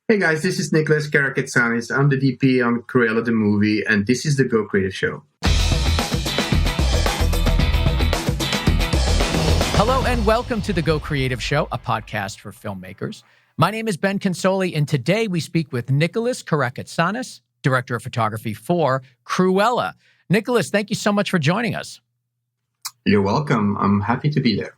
Hey guys, this is Nicolas Karakatsanis. I'm the DP on Cruella the movie, and this is the Go Creative Show. Hello and welcome to the Go Creative Show, a podcast for filmmakers. My name is Ben Consoli, and today we speak with Nicolas Karakatsanis, Director of Photography for Cruella. Nicolas, thank you so much for joining us. You're welcome. I'm happy to be there.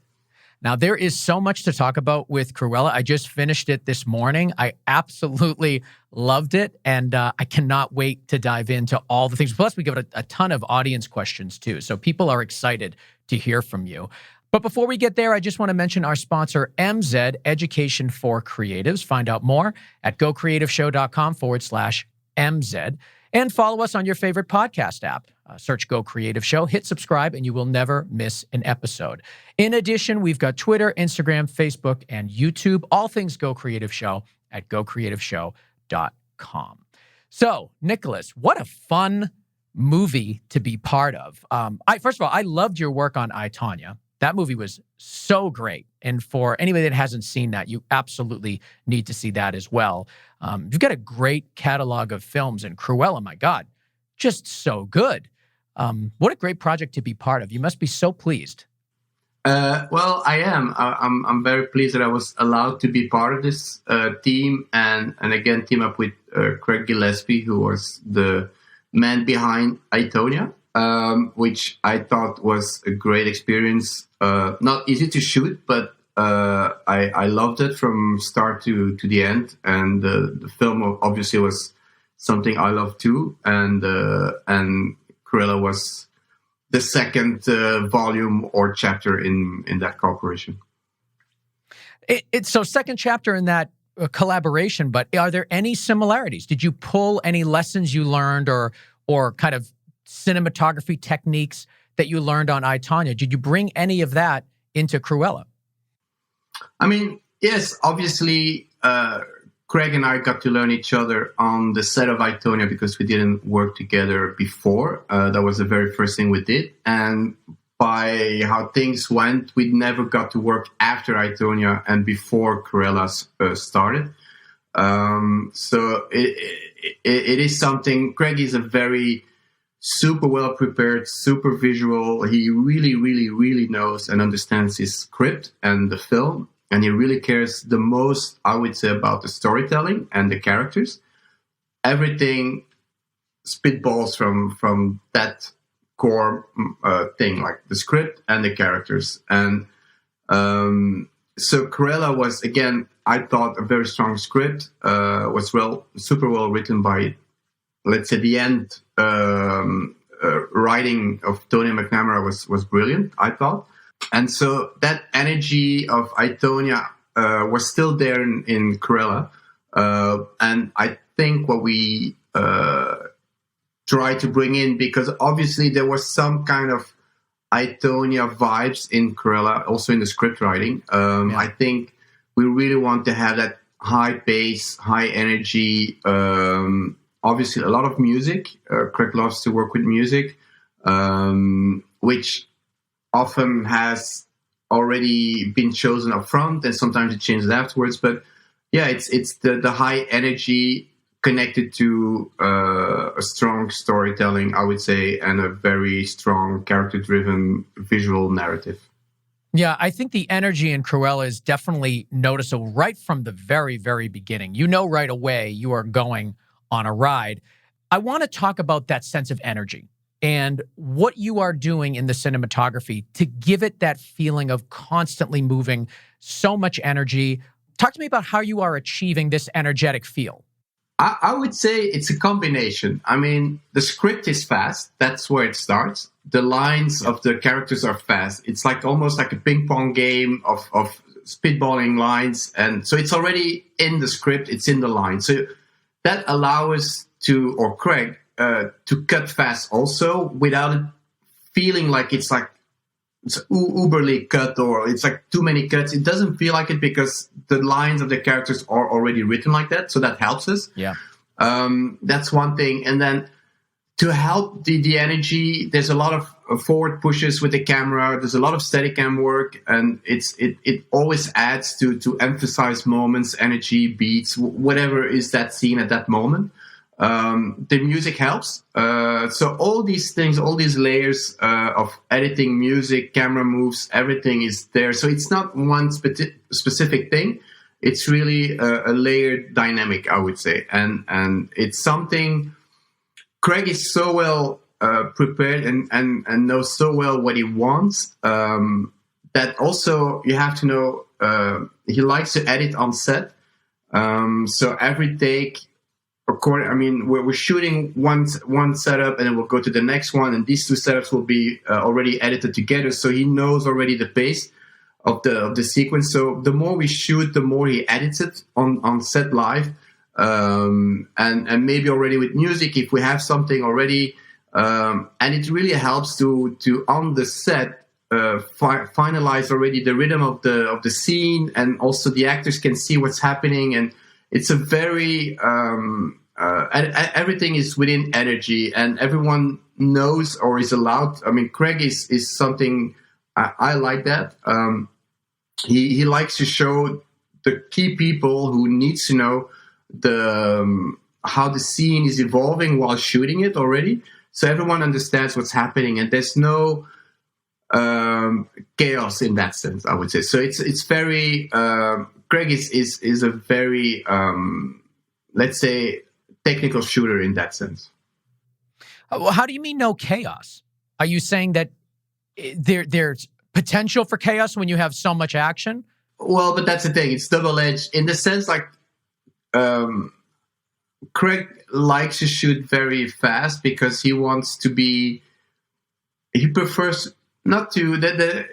Now, there is so much to talk about with Cruella. I just finished it this morning. I absolutely loved it, and I cannot wait to dive into all the things. Plus, we give it a ton of audience questions, too, so people are excited to hear from you. But before we get there, I just want to mention our sponsor, MZ, Education for Creatives. Find out more at gocreativeshow.com/MZ. And follow us on your favorite podcast app. Search Go Creative Show, hit subscribe, and you will never miss an episode. In addition, we've got Twitter, Instagram, Facebook, and YouTube. All things Go Creative Show at gocreativeshow.com. So, Nicolas, what a fun movie to be part of. First of all, I loved your work on TONYA. That movie was so great. And for anybody that hasn't seen that, you absolutely need to see that as well. You've got a great catalog of films, and Cruella, my God, just so good. What a great project to be part of. You must be so pleased. Well, I am. I'm very pleased that I was allowed to be part of this team and again, team up with Craig Gillespie, who was the man behind TONYA, which I thought was a great experience. Not easy to shoot, but I loved it from start to the end. And the film obviously was something I love too. And Cruella was the second volume or chapter in that cooperation. It's so second chapter in that collaboration, but are there any similarities? Did you pull any lessons you learned or kind of cinematography techniques that you learned on TONYA? Did you bring any of that into Cruella? I mean, yes, obviously, Craig and I got to learn each other on the set of TONYA because we didn't work together before. That was the very first thing we did. And by how things went, we never got to work after TONYA and before Cruella started. So it is something. Craig is a very super well prepared, super visual. He really, really, really knows and understands his script and the film. And he really cares the most, I would say, about the storytelling and the characters. Everything spitballs from that core thing, like the script and the characters. And so Cruella was, again, I thought, a very strong script. Was super well written by, let's say, the end writing of Tony McNamara was brilliant, I thought. And so that energy of TONYA was still there in Cruella. And I think what we tried to bring in, because obviously there was some kind of TONYA vibes in Cruella, also in the script writing. I think we really want to have that high pace, high energy, obviously a lot of music. Craig loves to work with music, which often has already been chosen up front, and sometimes it changes afterwards. But yeah, it's the high energy connected to a strong storytelling, I would say, and a very strong character-driven visual narrative. Yeah, I think the energy in Cruella is definitely noticeable right from the very, very beginning. You know right away you are going on a ride. I want to talk about that sense of energy and what you are doing in the cinematography to give it that feeling of constantly moving, so much energy. Talk to me about how you are achieving this energetic feel. I would say it's a combination. I mean, the script is fast. That's where it starts. The lines of the characters are fast. It's like almost like a ping pong game of spitballing lines. And so it's already in the script. It's in the line. So that allows us to, or Craig, to cut fast also without it feeling like it's uberly cut or it's like too many cuts. It doesn't feel like it because the lines of the characters are already written like that. So that helps us. Yeah. That's one thing. And then to help the energy, there's a lot of forward pushes with the camera. There's a lot of Steadicam work, and it always adds to emphasize moments, energy, beats, whatever is that scene at that moment. The music helps. So all these things, all these layers of editing, music, camera moves, everything is there. So it's not one specific thing. It's really a layered dynamic, I would say. And it's something Craig is so well prepared and knows so well what he wants that also you have to know he likes to edit on set. So every take, we're shooting one setup and then we'll go to the next one, and these two setups will be already edited together. So he knows already the pace of the sequence. So the more we shoot, the more he edits it on set live, and maybe already with music if we have something already, and it really helps to on the set finalize already the rhythm of the scene, and also the actors can see what's happening, and it's a very everything is within energy, and everyone knows or is allowed. I mean, Craig is something I like that. He likes to show the key people who needs to know how the scene is evolving while shooting it already, so everyone understands what's happening, and there's no chaos in that sense, I would say. So it's very Craig is a very let's say technical shooter in that sense. Well, how do you mean no chaos? Are you saying that there's potential for chaos when you have so much action? Well, but that's the thing. It's double-edged in the sense like Craig likes to shoot very fast because he wants to be. He prefers not to.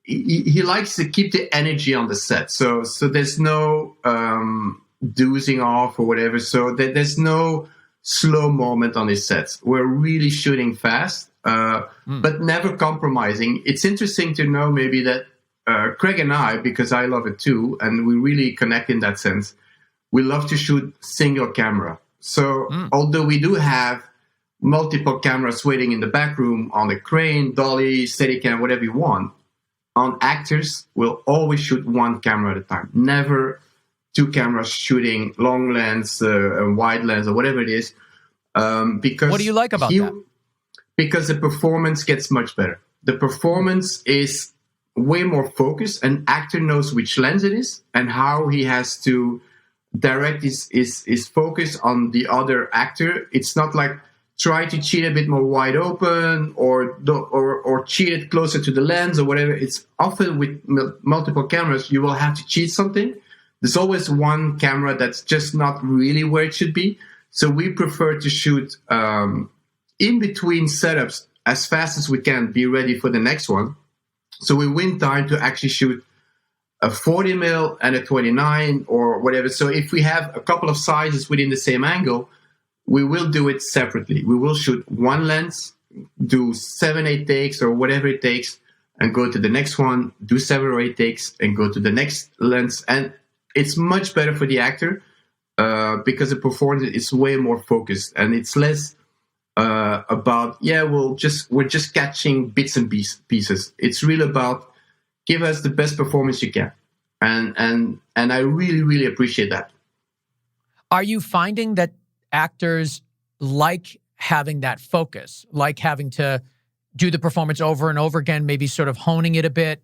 He likes to keep the energy on the set. So there's no dozing off or whatever. So there's no slow moment on his sets. We're really shooting fast, but never compromising. It's interesting to know maybe that Craig and I, because I love it too, and we really connect in that sense, we love to shoot single camera. So although we do have multiple cameras waiting in the back room on the crane, dolly, Steadicam, whatever you want, on actors, we'll always shoot one camera at a time. Never two cameras shooting long lens, wide lens, or whatever it is. Because what do you like about that? Because the performance gets much better. The performance is way more focused. An actor knows which lens it is and how he has to direct his focus on the other actor. It's not like try to cheat a bit more wide open or cheat it closer to the lens or whatever. It's often with multiple cameras, you will have to cheat something. There's always one camera that's just not really where it should be. So we prefer to shoot in between setups as fast as we can, be ready for the next one. So we win time to actually shoot a 40mm and a 29 or whatever. So if we have a couple of sizes within the same angle, we will do it separately. We will shoot one lens, do 7-8 takes or whatever it takes, and go to the next one, do 7 or 8 takes, and go to the next lens. And it's much better for the actor because the performance is way more focused, and it's less about we're just catching bits and pieces. It's really about give us the best performance you can, and I really, really appreciate that. Are you finding that actors like having that focus, like having to do the performance over and over again, maybe sort of honing it a bit?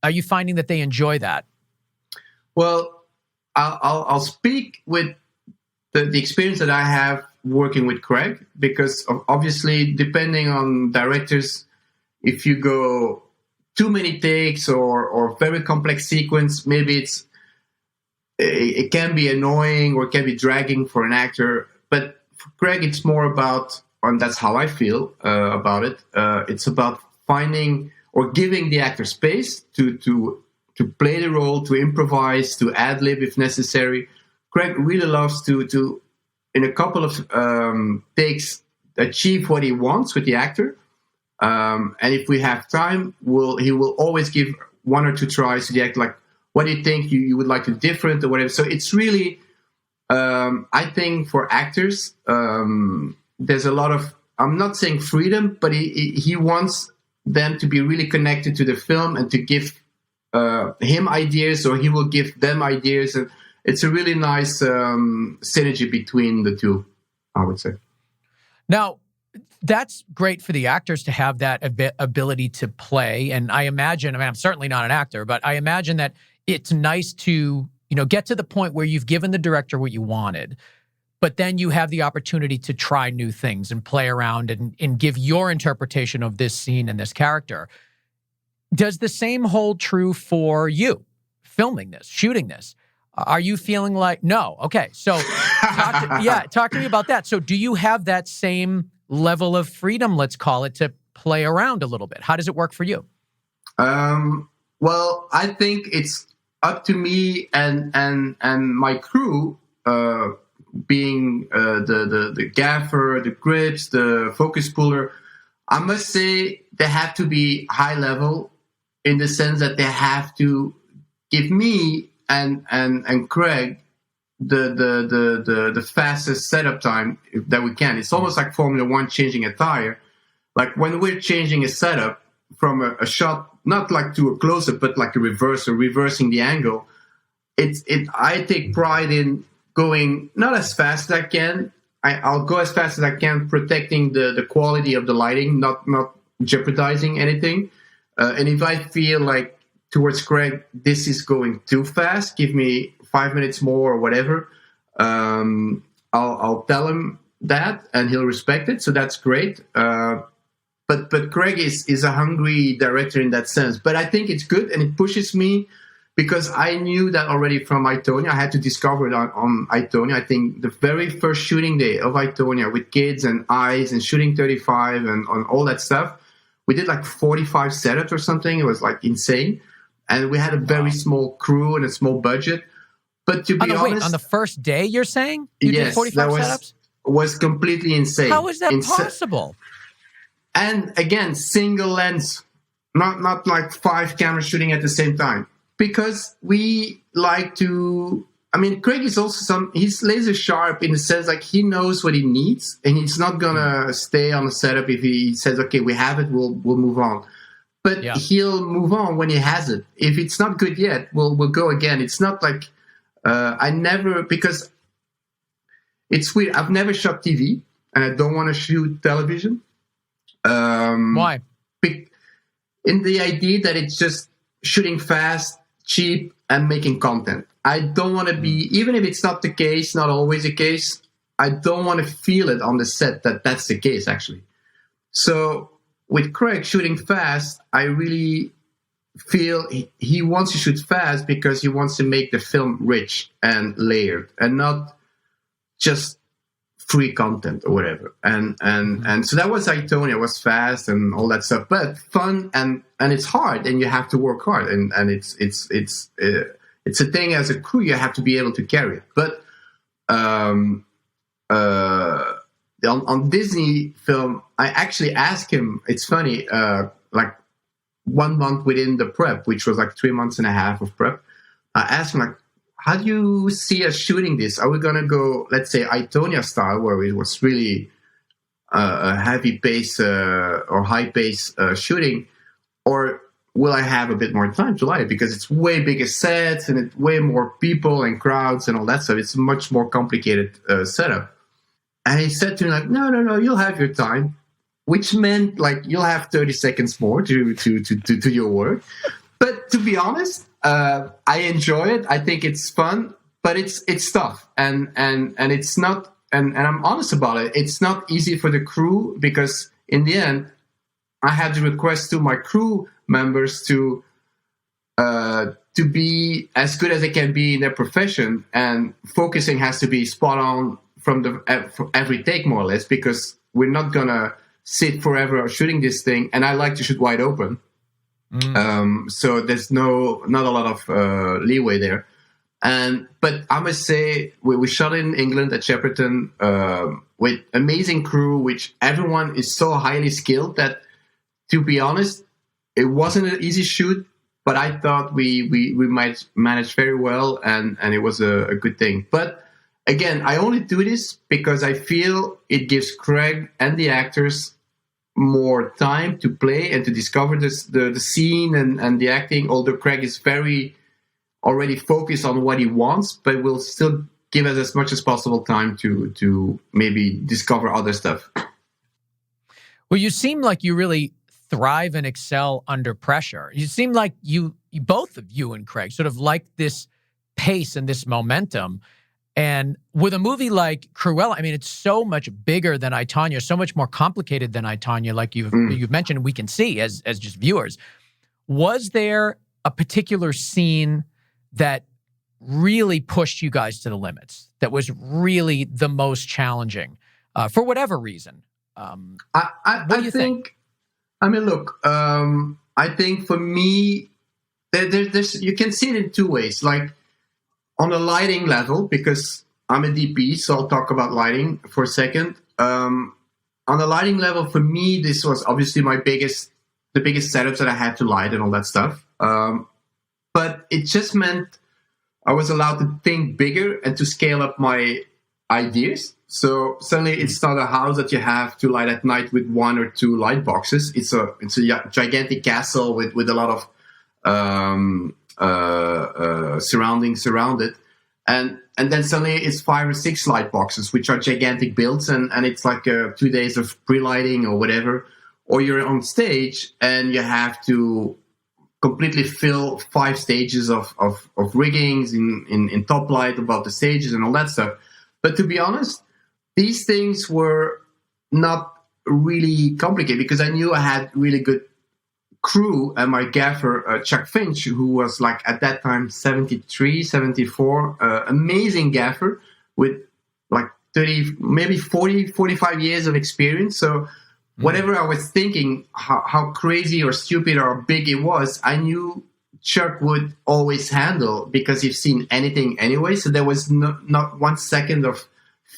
Are you finding that they enjoy that? Well, I'll speak with the experience that I have working with Craig, because obviously, depending on directors, if you go too many takes or very complex sequence, maybe it can be annoying or it can be dragging for an actor. But for Craig, it's more about, and that's how I feel about it. It's about finding or giving the actor space to play the role, to improvise, to ad-lib if necessary. Craig really loves to in a couple of takes, achieve what he wants with the actor. And if we have time, he will always give 1 or 2 tries to the actor, like, what do you think you would like to do different or whatever. So it's really, I think for actors, there's a lot of I'm not saying freedom, but he wants them to be really connected to the film and to give him ideas, or he will give them ideas. And it's a really nice synergy between the two, I would say. Now, that's great for the actors to have that ability to play. And I imagine, I mean, I'm certainly not an actor, but I imagine that it's nice to, get to the point where you've given the director what you wanted, but then you have the opportunity to try new things and play around and give your interpretation of this scene and this character. Does the same hold true for you filming this, shooting this? Are you feeling like, no? Okay. So talk to me about that. So do you have that same level of freedom, let's call it, to play around a little bit? How does it work for you? Well, I think it's up to me and my crew, being the gaffer, the grips, the focus puller. I must say they have to be high level in the sense that they have to give me and Craig the fastest setup time that we can. It's almost like Formula One changing a tire. Like when we're changing a setup from a shot, not like to a close-up, but like a reverse or reversing the angle. I take pride in going not as fast as I can. I'll go as fast as I can, protecting the quality of the lighting, not jeopardizing anything. And if I feel like towards Craig, this is going too fast, give me 5 minutes more or whatever, I'll tell him that and he'll respect it. So that's great. But Craig is a hungry director in that sense. But I think it's good and it pushes me because I knew that already from iTonya. I had to discover it on iTonya. I think the very first shooting day of iTonya with kids and eyes and shooting 35 and on all that stuff, we did like 45 setups or something. It was like insane. And we had a very small crew and a small budget. But to be honest... Wait, on the first day, you're saying? You did 45 setups? Was completely insane. How is that possible? And again, single lens, not like 5 cameras shooting at the same time. Because we like to... I mean, Craig is also he's laser sharp in the sense like he knows what he needs and he's not going to stay on the setup if he says, okay, we have it, we'll move on. But he'll move on when he has it. If it's not good yet, we'll go again. It's not like because it's weird. I've never shot TV and I don't want to shoot television. Why? In the idea that it's just shooting fast, cheap, and making content. I don't want to be, even if it's not the case, not always the case, I don't want to feel it on the set that that's the case, actually. So with Craig shooting fast, I really feel he wants to shoot fast because he wants to make the film rich and layered and not just free content or whatever. And so that was iTonya. It was fast and all that stuff, but fun and it's hard and you have to work hard and it's a thing as a crew you have to be able to carry it. But on Disney film, I actually asked him, it's funny, like 1 month within the prep, which was like 3 months and a half of prep, I asked him, like, how do you see us shooting this? Are we going to go, let's say, iTonya style, where it was really a heavy pace or high pace shooting, or will I have a bit more time to light it? Because it's way bigger sets and it's way more people and crowds and all that stuff. It's a much more complicated setup. And he said to me, like, no, you'll have your time, which meant like you'll have 30 seconds more to do your work. But to be honest, I enjoy it. I think it's fun, but it's tough, and it's not. And I'm honest about it. It's not easy for the crew because in the end, I had to request to my crew members to be as good as they can be in their profession, and focusing has to be spot on from every take, more or less, because we're not gonna sit forever shooting this thing. And I like to shoot wide open. So there's not a lot of leeway there. But I must say, we shot in England at Shepperton with amazing crew, which everyone is so highly skilled that, to be honest, it wasn't an easy shoot, but I thought we might manage very well, and it was a good thing. But again, I only do this because I feel it gives Craig and the actors more time to play and to discover the scene and the acting, although Craig is very already focused on what he wants, but will still give us as much as possible time to maybe discover other stuff. Well, you seem like you really thrive and excel under pressure. You seem like you both of you and Craig sort of like this pace and this momentum. And with a movie like Cruella, I mean, it's so much bigger than I, Tonya, so much more complicated than I, Tonya, like you've mentioned, we can see as just viewers. Was there a particular scene that really pushed you guys to the limits, that was really the most challenging for whatever reason? What do you think? I mean, look, I think for me, there's you can see it in two ways. Like on a lighting level, because I'm a DP, so I'll talk about lighting for a second. On a lighting level, for me, this was obviously the biggest setups that I had to light and all that stuff. But it just meant I was allowed to think bigger and to scale up my ideas. So suddenly it's not a house that you have to light at night with one or two light boxes. It's a gigantic castle with a lot of surroundings around it. And then suddenly it's 5 or 6 light boxes, which are gigantic builds. And it's like 2 days of pre-lighting or whatever. Or you're on stage and you have to completely fill 5 stages of riggings in top light above the stages and all that stuff. But to be honest, these things were not really complicated because I knew I had really good crew and my gaffer, Chuck Finch, who was like at that time 73, 74, amazing gaffer with like 30, maybe 40, 45 years of experience. So whatever I was thinking, how crazy or stupid or big it was, I knew Chuck would always handle because he's seen anything anyway. So there was not 1 second of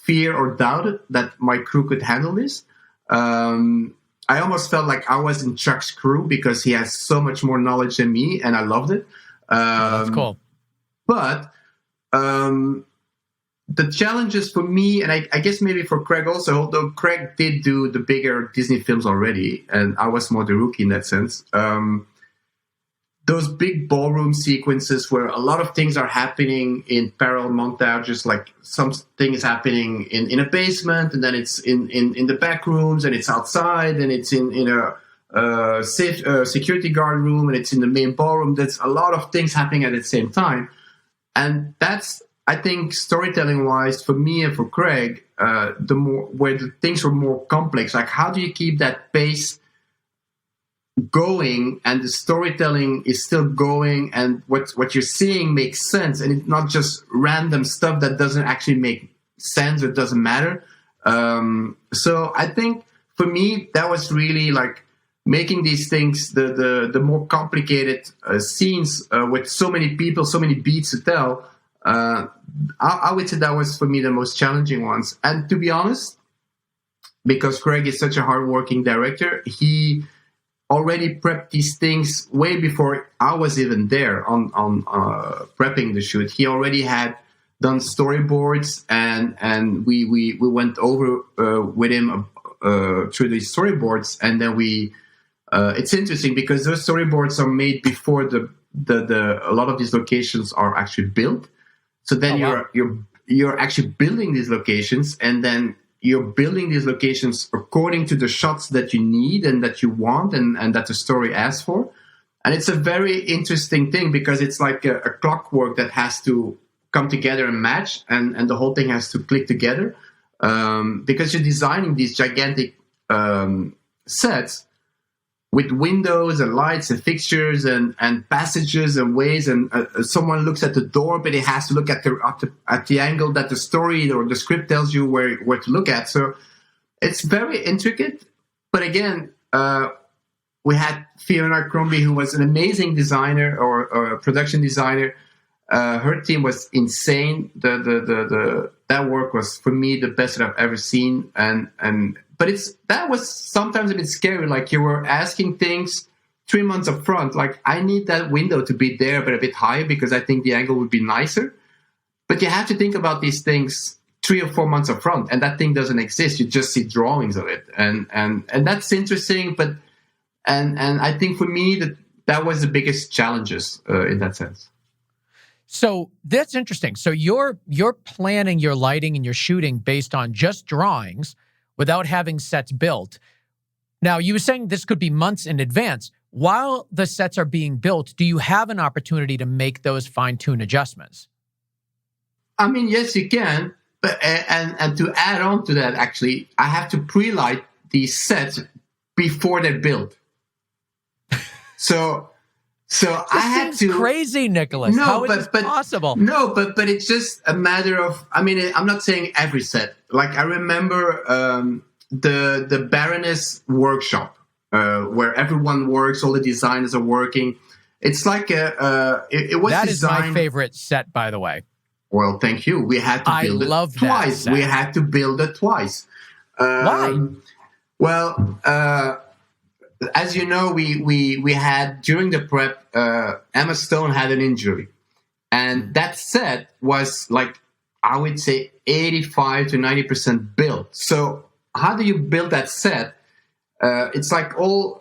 fear or doubt that my crew could handle this. I almost felt like I was in Chuck's crew because he has so much more knowledge than me, and I loved it. That's cool. But the challenges for me, and I guess maybe for Craig also, although Craig did do the bigger Disney films already, and I was more the rookie in that sense. Those big ballroom sequences where a lot of things are happening in parallel montages, like something is happening in a basement, and then it's in the back rooms, and it's outside, and it's in a security guard room, and it's in the main ballroom. There's a lot of things happening at the same time. And that's, I think, storytelling-wise, for me and for Craig, where the things were more complex. Like, how do you keep that pace going and the storytelling is still going and what you're seeing makes sense and it's not just random stuff that doesn't actually make sense or doesn't matter. So I think for me that was really like making these things the more complicated scenes with so many people, so many beats to tell. I would say that was for me the most challenging ones. And to be honest, because Craig is such a hardworking director, he already prepped these things way before I was even there on prepping the shoot. He already had done storyboards, and we went over with him through these storyboards, and then we. It's interesting because those storyboards are made before a lot of these locations are actually built. So then you're actually building these locations, and then you're building these locations according to the shots that you need and that you want and that the story asks for. And it's a very interesting thing because it's like a clockwork that has to come together and match, and the whole thing has to click together because you're designing these gigantic sets with windows and lights and fixtures and passages and ways, and someone looks at the door, but it has to look at the angle that the story or the script tells you where to look at. So it's very intricate. But again, we had Fiona Crombie, who was an amazing designer or production designer. Her team was insane. That work was for me the best that I've ever seen, but that was sometimes a bit scary. Like you were asking things 3 months up front. Like I need that window to be there, but a bit higher because I think the angle would be nicer. But you have to think about these things 3 or 4 months up front, and that thing doesn't exist. You just see drawings of it, and that's interesting. But and I think for me that was the biggest challenges in that sense. So that's interesting. So you're planning your lighting and your shooting based on just drawings without having sets built. Now, you were saying this could be months in advance. While the sets are being built, do you have an opportunity to make those fine-tune adjustments? I mean, yes, you can. But and to add on to that, actually, I have to pre-light these sets before they're built. So I had to. Crazy, Nicholas. No, How is this possible? No, but it's just a matter of. I mean, I'm not saying every set. Like I remember the Baroness workshop where everyone works, all the designers are working. It's like it was. That is my favorite set, by the way. Well, thank you. We had to build it twice. We had to build it twice. Why? Well, as you know, we had during the prep, Emma Stone had an injury, and that set was like I would say 85 to 90% built. So how do you build that set? It's like all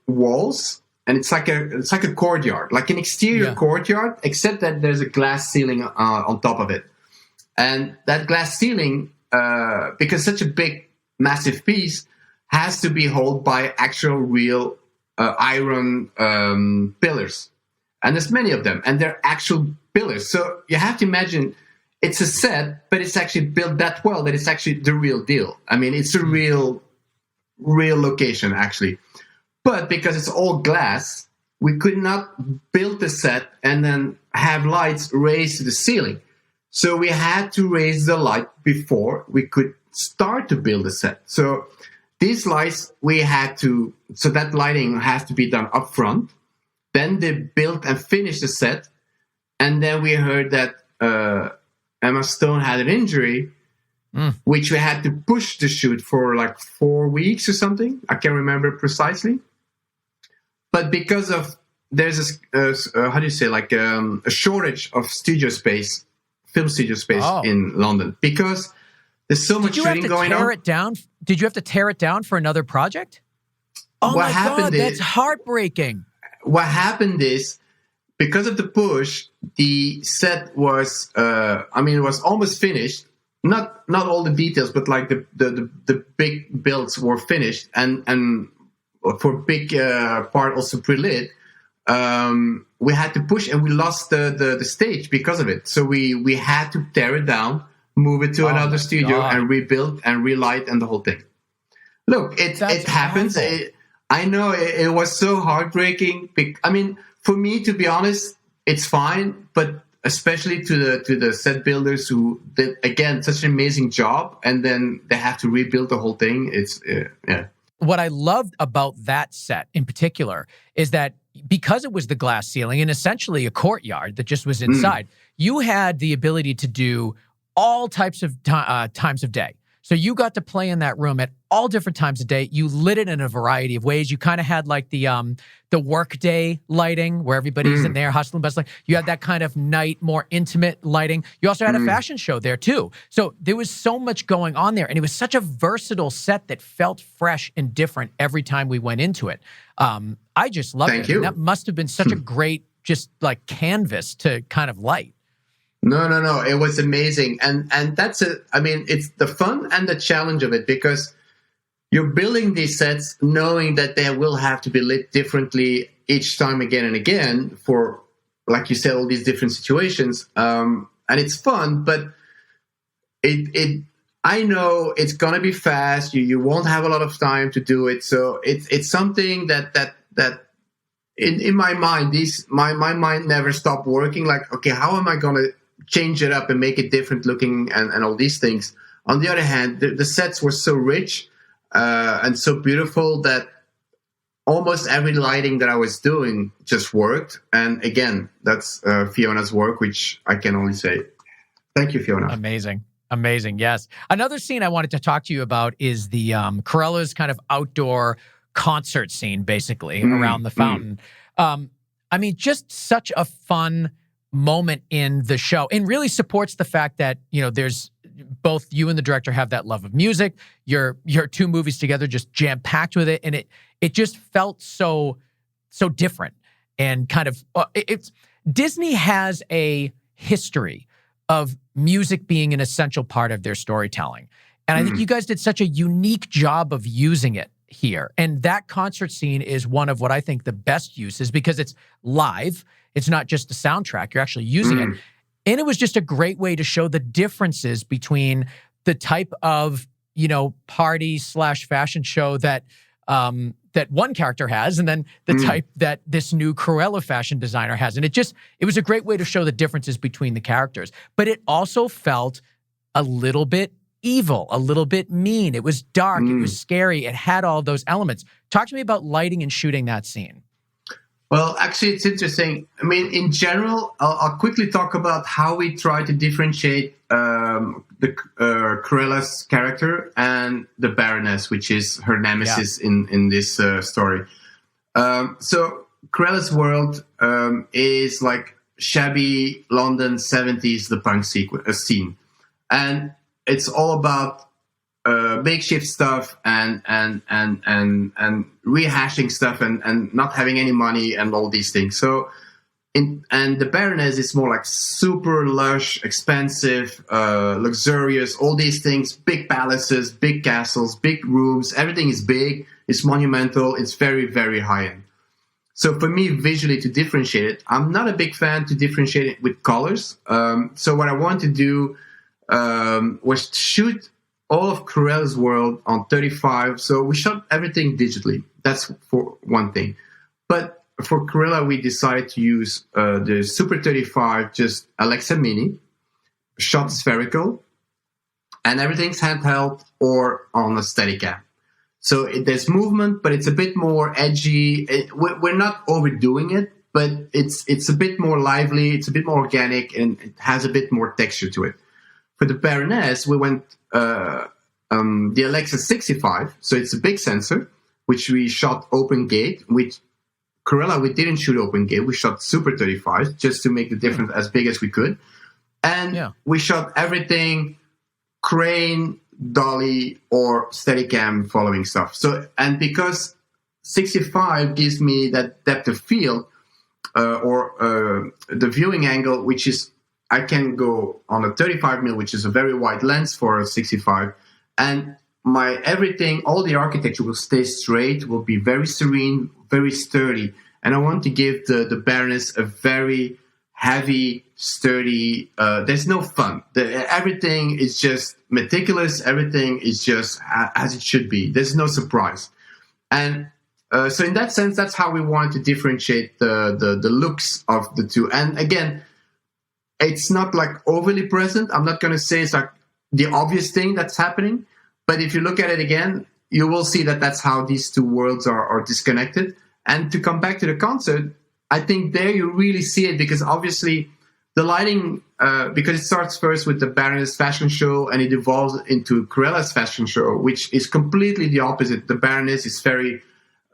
walls. And it's like a courtyard, like an exterior courtyard, except that there's a glass ceiling on top of it. And that glass ceiling, because such a big, massive piece, has to be held by actual real iron pillars. And there's many of them, and they're actual pillars. So you have to imagine it's a set, but it's actually built that well that it's actually the real deal. I mean, it's a real location, actually. But because it's all glass, we could not build the set and then have lights raised to the ceiling. So we had to raise the light before we could start to build the set. So these lights, so that lighting has to be done up front. Then they built and finished the set. And then we heard that Emma Stone had an injury, which we had to push the shoot for like 4 weeks or something. I can't remember precisely. But because of there's a shortage of studio space, film studio space in London, because there's so much shooting going on. Did you have to tear it down for another project? Oh my God, that's heartbreaking. What happened is, because of the push, the set was, it was almost finished. Not all the details, but like the big builds were finished, and for big part also pre-lit, we had to push, and we lost the stage because of it. So we had to tear it down, move it to another studio, and rebuild and relight and the whole thing. Look, it happens. I know it was so heartbreaking. I mean, for me, to be honest, it's fine, but especially to the set builders who did, again, such an amazing job, and then they have to rebuild the whole thing. It's What I loved about that set in particular is that because it was the glass ceiling and essentially a courtyard that just was inside, you had the ability to do all types of times of day. So you got to play in that room at all different times of day. You lit it in a variety of ways. You kind of had like the workday lighting where everybody's in there hustling, bustling. You had that kind of night, more intimate lighting. You also had a fashion show there too. So there was so much going on there, and it was such a versatile set that felt fresh and different every time we went into it. I just loved it. Thank you. And that must have been such a great, just like canvas to kind of light. No. It was amazing. And that's it. I mean, it's the fun and the challenge of it, because you're building these sets knowing that they will have to be lit differently each time again and again for, like you said, all these different situations. And it's fun, but I know it's going to be fast. You won't have a lot of time to do it. So it's something that in my mind, my mind never stopped working. Like, okay, how am I going to change it up and make it different looking and all these things? On the other hand, the sets were so rich and so beautiful that almost every lighting that I was doing just worked. And again, that's Fiona's work, which I can only say thank you, Fiona. Amazing. Yes. Another scene I wanted to talk to you about is the Cruella's kind of outdoor concert scene, basically around the fountain. I mean, just such a fun moment in the show, and really supports the fact that, you know, there's both you and the director have that love of music. Your two movies together just jam packed with it, and it just felt so different and kind of it's Disney has a history of music being an essential part of their storytelling. And I think you guys did such a unique job of using it here. And that concert scene is one of what I think the best uses because it's live. It's not just a soundtrack. You're actually using it. And it was just a great way to show the differences between the type of, party/fashion show that that one character has and then the type that this new Cruella fashion designer has. And it was a great way to show the differences between the characters. But it also felt a little bit evil, a little bit mean. It was dark. It was scary. It had all those elements. Talk to me about lighting and shooting that scene. Well, actually, it's interesting. I mean, in general, I'll quickly talk about how we try to differentiate the Cruella's character and the Baroness, which is her nemesis in this story. So Cruella's world is like shabby London 70s, the punk scene. And it's all about makeshift stuff and rehashing stuff and not having any money and all these things. So, and the Baroness is more like super lush, expensive, luxurious, all these things, big palaces, big castles, big rooms. Everything is big. It's monumental. It's very, very high end. So for me, visually to differentiate it, I'm not a big fan to differentiate it with colors. So what I want to do was shoot all of Cruella's world on 35. So we shot everything digitally. That's for one thing. But for Cruella, we decided to use the Super 35, just Alexa Mini, shot spherical, and everything's handheld or on a Steadicam. So there's movement, but it's a bit more edgy. We're not overdoing it, but it's a bit more lively. It's a bit more organic, and it has a bit more texture to it. For the Baroness, we went the Alexa 65, so it's a big sensor, which we shot open gate. With Cruella, we didn't shoot open gate. We shot Super 35 just to make the difference as big as we could. And we shot everything crane, dolly, or Steadicam following stuff. So, and because 65 gives me that depth of field or the viewing angle, which is I can go on a 35mm, which is a very wide lens for a 65, and my everything, all the architecture will stay straight, will be very serene, very sturdy. And I want to give the Baroness a very heavy, sturdy, there's no fun. Everything is just meticulous. Everything is just as it should be. There's no surprise. And so in that sense, that's how we want to differentiate the looks of the two. And again, it's not like overly present. I'm not going to say it's like the obvious thing that's happening. But if you look at it again, you will see that that's how these two worlds are disconnected. And to come back to the concert, I think there you really see it, because obviously the lighting, because it starts first with the Baroness fashion show and it evolves into Cruella's fashion show, which is completely the opposite. The Baroness is very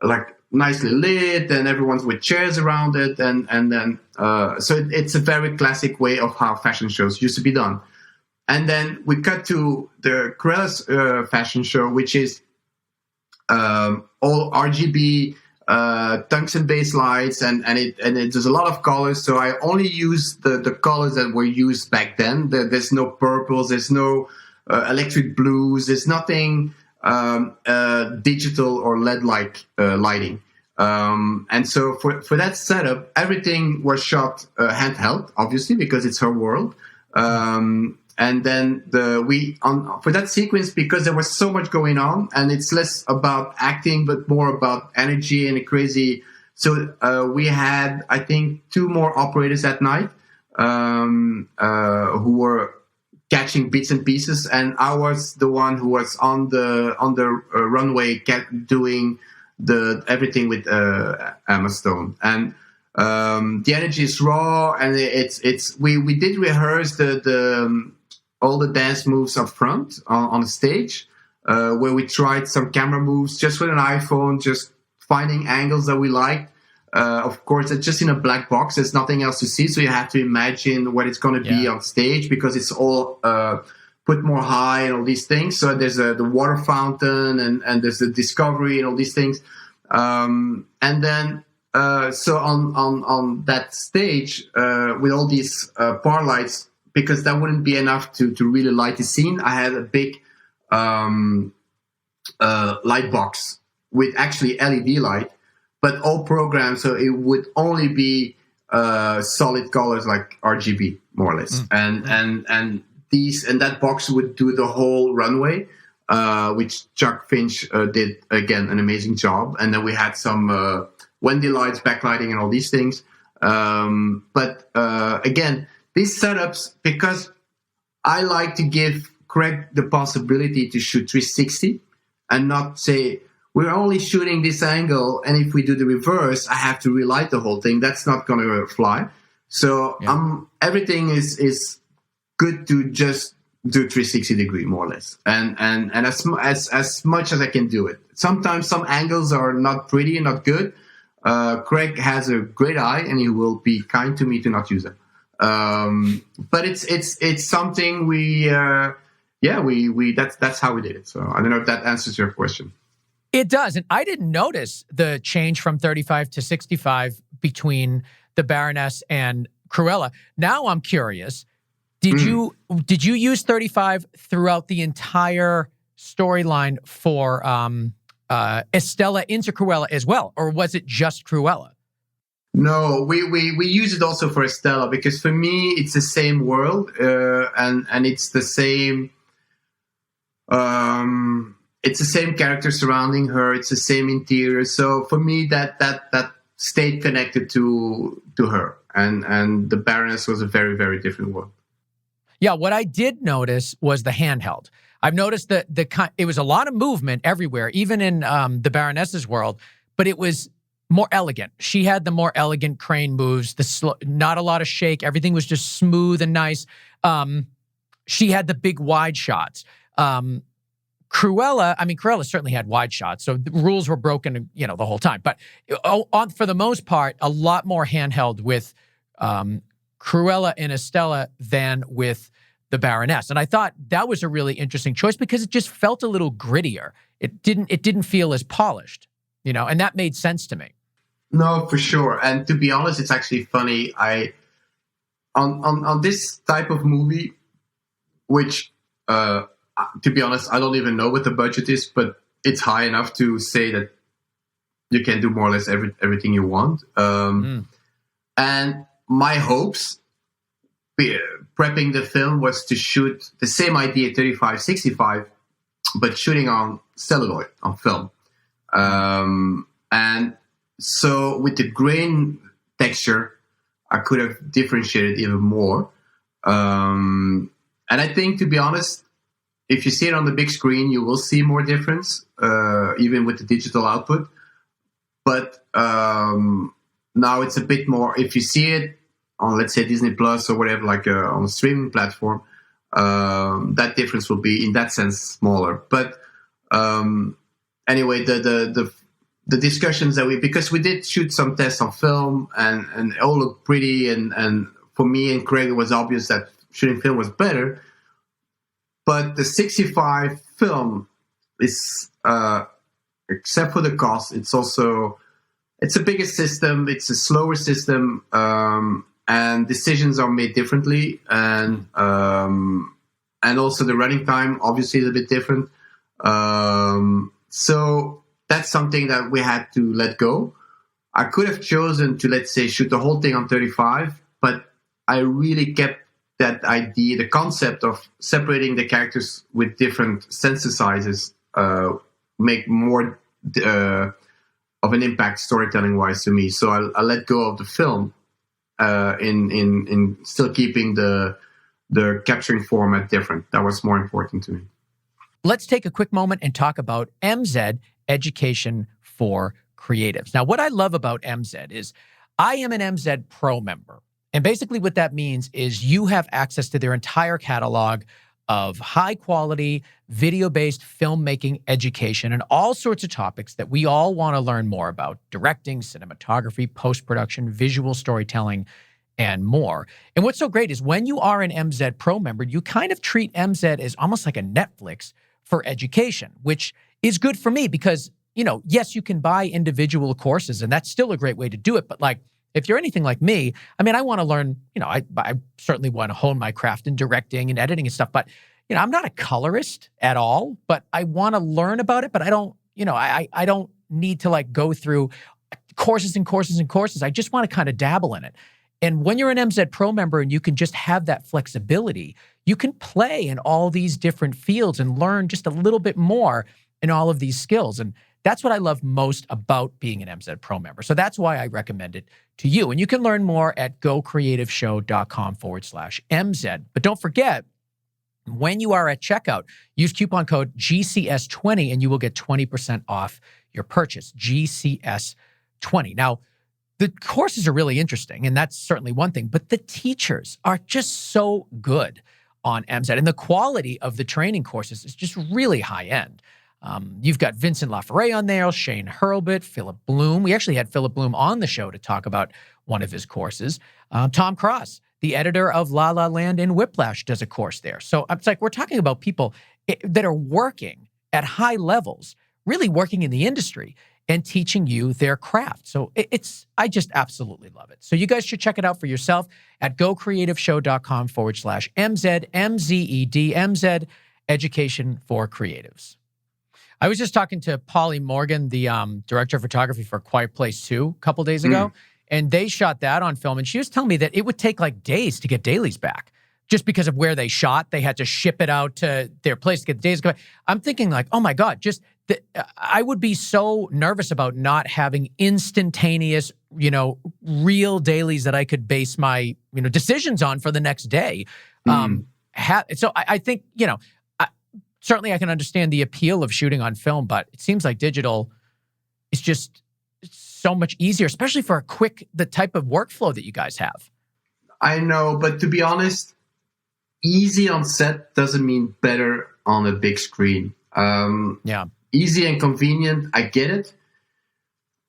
like nicely lit and everyone's with chairs around it. And then, so it's a very classic way of how fashion shows used to be done. And then we cut to the Cruella's fashion show, which is all RGB, tungsten based lights, and there's a lot of colors. So I only use the colors that were used back then. There's no purples, there's no electric blues, there's nothing digital or LED-like lighting. And so for that setup, everything was shot handheld, obviously, because it's her world. And then for that sequence, because there was so much going on, and it's less about acting but more about energy and a crazy. So we had, I think, 2 more operators that night who were catching bits and pieces, and I was the one who was on the runway doing everything with Emma Stone. And the energy is raw, and we did rehearse all the dance moves up front on the stage, where we tried some camera moves just with an iPhone, just finding angles that we liked. Of course, it's just in a black box. There's nothing else to see, so you have to imagine what it's going to be on stage, because it's all put more high and all these things. So there's the water fountain and there's the discovery and all these things. And then so on that stage with all these par lights, because that wouldn't be enough to really light the scene, I had a big light box with actually LED light, but all programmed so it would only be solid colors like RGB, more or less. And that box would do the whole runway, which Chuck Finch did again an amazing job. And then we had some Wendy lights, backlighting, and all these things. But again, these setups, because I like to give Craig the possibility to shoot 360 and not say, we're only shooting this angle, and if we do the reverse, I have to relight the whole thing. That's not going to fly. So everything is good to just do 360 degree, more or less, and as much as I can do it. Sometimes some angles are not pretty and not good. Craig has a great eye, and he will be kind to me to not use them. But it's something we that's how we did it. So I don't know if that answers your question. It does. And I didn't notice the change from 35 to 65 between the Baroness and Cruella. Now I'm curious. Did you use 35 throughout the entire storyline for Estella into Cruella as well? Or was it just Cruella? No, we use it also for Estella, because for me it's the same world and it's the same it's the same character surrounding her. It's the same interior. So for me, that stayed connected to her, and the Baroness was a very, very different world. Yeah, what I did notice was the handheld. I've noticed that it was a lot of movement everywhere, even in the Baroness's world, but it was more elegant. She had the more elegant crane moves, not a lot of shake. Everything was just smooth and nice. She had the big wide shots. Cruella certainly had wide shots, so the rules were broken, the whole time. But for the most part, a lot more handheld with Cruella and Estella than with the Baroness. And I thought that was a really interesting choice because it just felt a little grittier. It didn't feel as polished, and that made sense to me. No, for sure. And to be honest, it's actually funny. On this type of movie, which to be honest, I don't even know what the budget is, but it's high enough to say that you can do more or less everything you want. And my hopes prepping the film was to shoot the same idea, 35-65, but shooting on celluloid, on film. And so with the grain texture, I could have differentiated even more. And I think, to be honest, if you see it on the big screen, you will see more difference, even with the digital output. But now it's a bit more, if you see it on, let's say, Disney Plus or whatever, like on a streaming platform, that difference will be, in that sense, smaller. But anyway, the discussions that because we did shoot some tests on film, and it all looked pretty, and for me and Craig, it was obvious that shooting film was better. But the 65 film is, except for the cost, it's a bigger system, it's a slower system, and decisions are made differently, and also the running time obviously is a bit different. So that's something that we had to let go. I could have chosen to, let's say, shoot the whole thing on 35, but I really kept that idea, the concept of separating the characters with different sensor sizes, make more of an impact storytelling-wise to me. So I let go of the film in still keeping the capturing format different. That was more important to me. Let's take a quick moment and talk about MZ, Education for Creatives. Now, what I love about MZ is I am an MZ Pro member. And basically what that means is you have access to their entire catalog of high-quality, video-based filmmaking education and all sorts of topics that we all want to learn more about: directing, cinematography, post-production, visual storytelling. and more. And what's so great is when you are an MZ Pro member, you kind of treat MZ as almost like a Netflix for education, which is good for me because, yes, you can buy individual courses and that's still a great way to do it. But like, if you're anything like me, I mean, I want to learn, I certainly want to hone my craft in directing and editing and stuff, but, I'm not a colorist at all, but I want to learn about it, but I don't, I don't need to like go through courses and courses and courses. I just want to kind of dabble in it. And when you're an MZ Pro member and you can just have that flexibility, you can play in all these different fields and learn just a little bit more in all of these skills. And that's what I love most about being an MZ Pro member. So that's why I recommend it to you. And you can learn more at gocreativeshow.com/MZ. But don't forget, when you are at checkout, use coupon code GCS20 and you will get 20% off your purchase, GCS20. Now, the courses are really interesting, and that's certainly one thing, but the teachers are just so good on MZ, and the quality of the training courses is just really high end. You've got Vincent LaFerre on there, Shane Hurlbut, Philip Bloom. We actually had Philip Bloom on the show to talk about one of his courses. Tom Cross, the editor of La La Land and Whiplash, does a course there. So it's like we're talking about people that are working at high levels, really working in the industry and teaching you their craft. So I just absolutely love it. So you guys should check it out for yourself at gocreativeshow.com/MZ, MZED, MZ, education for creatives. I was just talking to Polly Morgan, the director of photography for Quiet Place 2 a couple days ago, and they shot that on film. And she was telling me that it would take like days to get dailies back just because of where they shot. They had to ship it out to their place to get the days back. I'm thinking like, oh my God, I would be so nervous about not having instantaneous, real dailies that I could base my, decisions on for the next day. So I think, certainly I can understand the appeal of shooting on film, but it seems like digital is just so much easier, especially for the type of workflow that you guys have. I know, but to be honest, easy on set doesn't mean better on a big screen. Easy and convenient, I get it.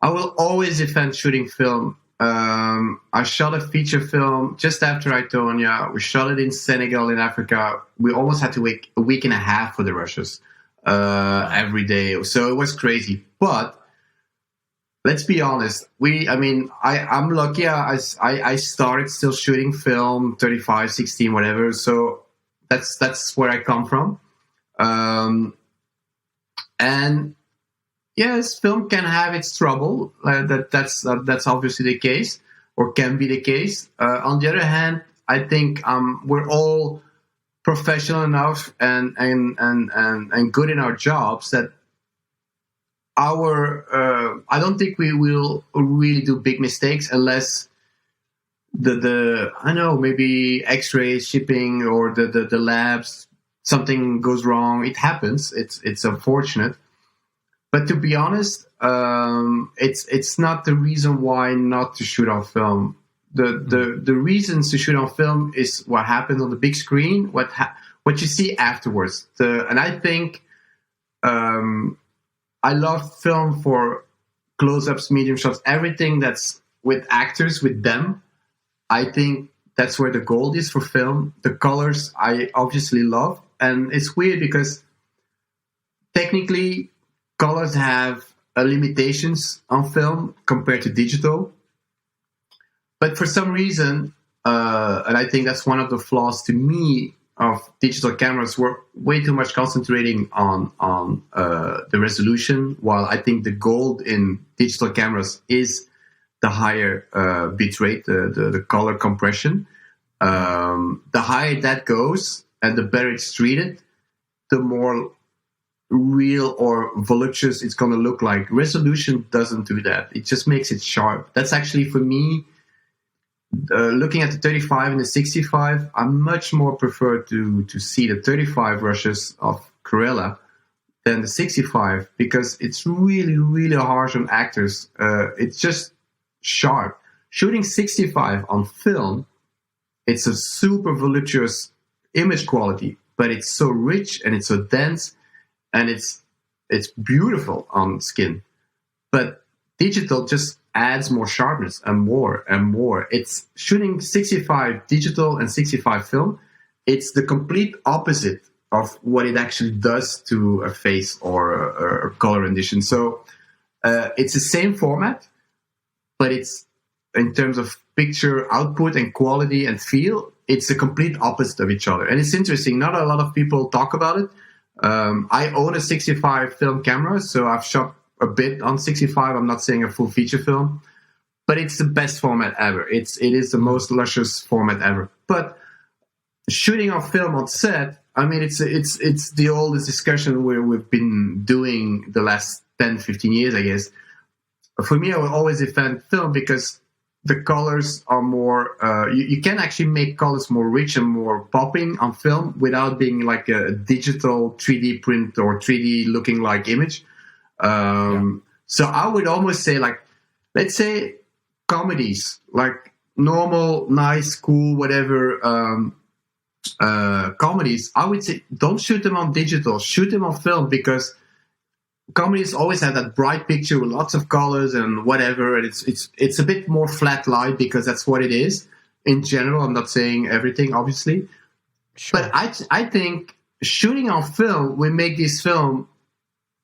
I will always defend shooting film. I shot a feature film just after TONYA. We shot it in Senegal in Africa. We almost had to wait a week and a half for the rushes every day. So it was crazy. But let's be honest. I'm lucky. I started still shooting film, 35, 16, whatever. So that's where I come from. And yes, film can have its trouble. That's obviously the case, or can be the case. On the other hand, I think we're all professional enough and good in our jobs that I don't think we will really do big mistakes unless maybe X-rays, shipping, or the labs, something goes wrong. It happens. It's unfortunate. But to be honest, it's not the reason why not to shoot on film. The reasons to shoot on film is what happens on the big screen, what you see afterwards. And I think I love film for close-ups, medium shots, everything that's with actors, with them. I think that's where the gold is for film. The colors I obviously love. And it's weird because technically colors have limitations on film compared to digital. But for some reason, and I think that's one of the flaws to me of digital cameras, we're way too much concentrating on the resolution, while I think the gold in digital cameras is the higher bit rate, the color compression. The higher that goes and the better it's treated, the more real or voluptuous it's going to look like. Resolution doesn't do that. It just makes it sharp. That's actually, for me, looking at the 35 and the 65, I much more prefer to see the 35 rushes of Cruella than the 65, because it's really, really harsh on actors. It's just sharp. Shooting 65 on film, it's a super voluptuous image quality, but it's so rich and it's so dense and it's beautiful on skin. But digital just adds more sharpness and more and more. It's shooting 65 digital and 65 film. It's the complete opposite of what it actually does to a face or a color rendition. So it's the same format, but it's in terms of picture output and quality and feel, it's the complete opposite of each other. And it's interesting. Not a lot of people talk about it. I own a 65 film camera, so I've shot a bit on 65. I'm not saying a full feature film, but it's the best format ever. It is the most luscious format ever. But shooting on film on set, I mean, it's the oldest discussion where we've been doing the last 10, 15 years, I guess. For me, I will always defend film because the colors are more, you can actually make colors more rich and more popping on film without being like a digital 3D print or 3D looking like image. So I would almost say, like, let's say comedies, like normal, nice, cool, whatever, comedies, I would say don't shoot them on digital, shoot them on film, because comedies always have that bright picture with lots of colors and whatever, and it's a bit more flat light because that's what it is in general. I'm not saying everything, obviously, sure. But I think shooting on film will make this film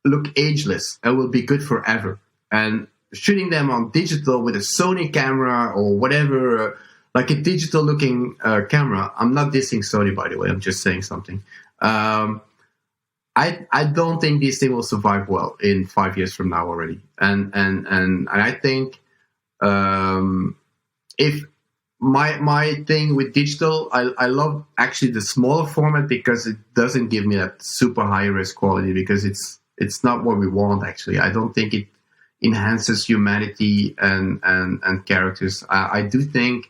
look ageless and will be good forever. And shooting them on digital with a Sony camera or whatever, like a digital looking camera. I'm not dissing Sony, by the way. I'm just saying something. I don't think this thing will survive well in 5 years from now already. And I think if my thing with digital, I love actually the smaller format because it doesn't give me that super high res quality, because it's not what we want actually. I don't think it enhances humanity and characters. I do think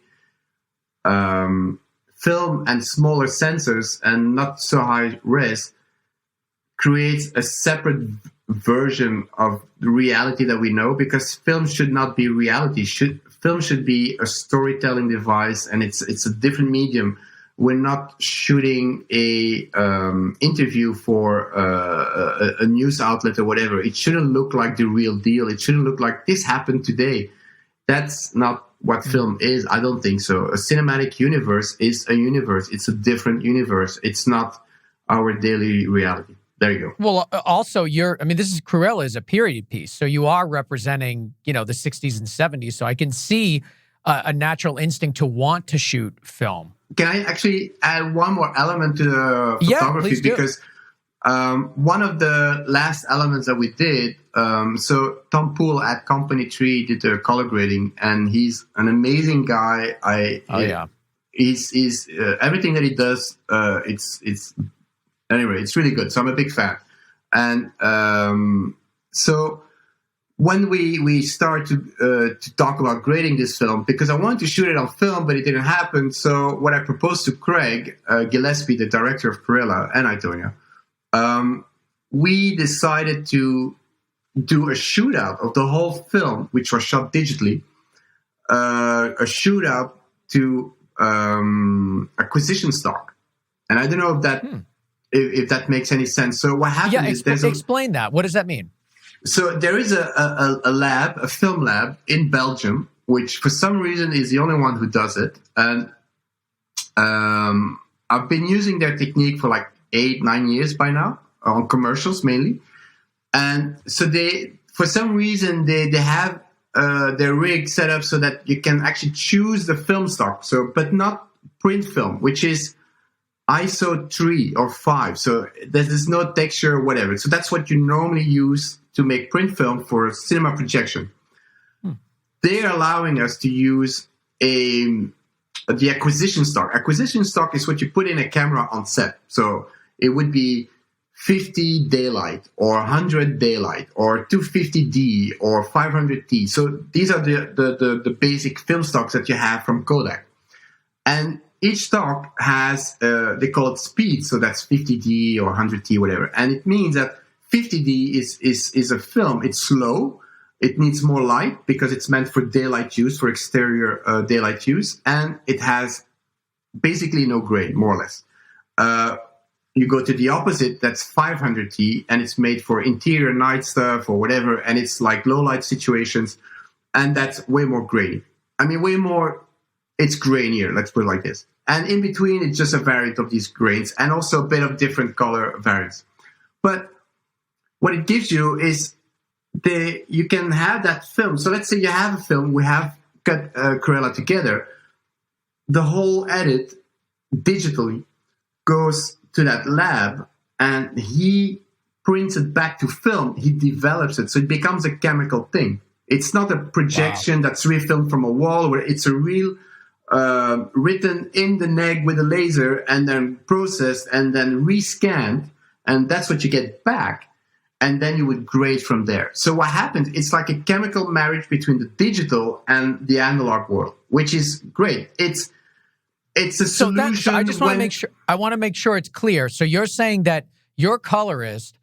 film and smaller sensors and not so high res creates a separate version of the reality that we know, because film should not be reality. Film should be a storytelling device, and it's a different medium. We're not shooting a interview for a news outlet or whatever. It shouldn't look like the real deal. It shouldn't look like this happened today. That's not what film is. I don't think so. A cinematic universe is a universe. It's a different universe. It's not our daily reality. There you go. Well, also, this is Cruella is a period piece, so you are representing, the 60s and 70s. So I can see a natural instinct to want to shoot film. Can I actually add one more element to the photography? Please do. Because one of the last elements that we did, so Tom Poole at Company 3 did the color grading, and he's an amazing guy. He's everything that he does, anyway, it's really good. So I'm a big fan. And so when we start to talk about grading this film, because I wanted to shoot it on film, but it didn't happen. So what I proposed to Craig Gillespie, the director of Cruella and TONYA, we decided to do a shootout of the whole film, which was shot digitally, a shootout to acquisition stock. And I don't know if that... If that makes any sense. So what happened is explain that. What does that mean? So there is a lab, a film lab in Belgium, which for some reason is the only one who does it. And I've been using their technique for like 8-9 years by now, on commercials mainly. And so for some reason, they have their rig set up so that you can actually choose the film stock, but not print film, which is ISO 3 or 5, so there's no texture or whatever. So that's what you normally use to make print film for cinema projection. They're allowing us to use the acquisition stock. Acquisition stock is what you put in a camera on set. So it would be 50 daylight or 100 daylight or 250D or 500D. So these are the basic film stocks that you have from Kodak. And each stock has, they call it speed, so that's 50D or 100D, whatever. And it means that 50D is a film. It's slow. It needs more light because it's meant for daylight use, for exterior daylight use. And it has basically no grain, more or less. You go to the opposite, that's 500D, and it's made for interior night stuff or whatever. And it's like low light situations. and that's way more grainy. I mean, way more, it's grainier, let's put it like this. And in between, it's just a variant of these grains and also a bit of different color variants. But what it gives you is you can have that film. So let's say you have a film, we have cut Cruella together. The whole edit digitally goes to that lab and he prints it back to film. He develops it. So it becomes a chemical thing. It's not a projection that's refilmed from a wall, where it's a real written in the neg with a laser and then processed and then rescanned. And that's what you get back. And then you would grade from there. So what happens, it's like a chemical marriage between the digital and the analog world, which is great. It's a solution. So I just want to make sure. I want to make sure it's clear. So you're saying that your colorist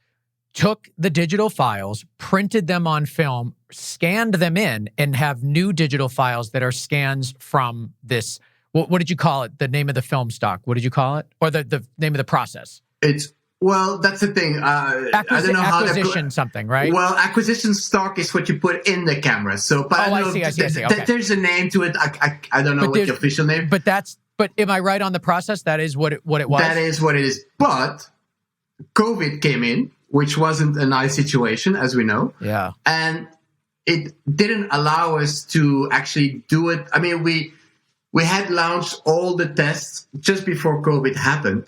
took the digital files, printed them on film, scanned them in, and have new digital files that are scans from this. What did you call it? The name of the film stock. What did you call it? Or the name of the process? Well, that's the thing. I don't know how acquisition something, right? Well, acquisition stock is what you put in the camera. So, but I see. Okay. There's a name to it. I don't know what the official name. But am I right on the process? That is what it was. That is what it is. But COVID came in, which wasn't a nice situation, as we know. Yeah. And it didn't allow us to actually do it. I mean, we had launched all the tests just before COVID happened.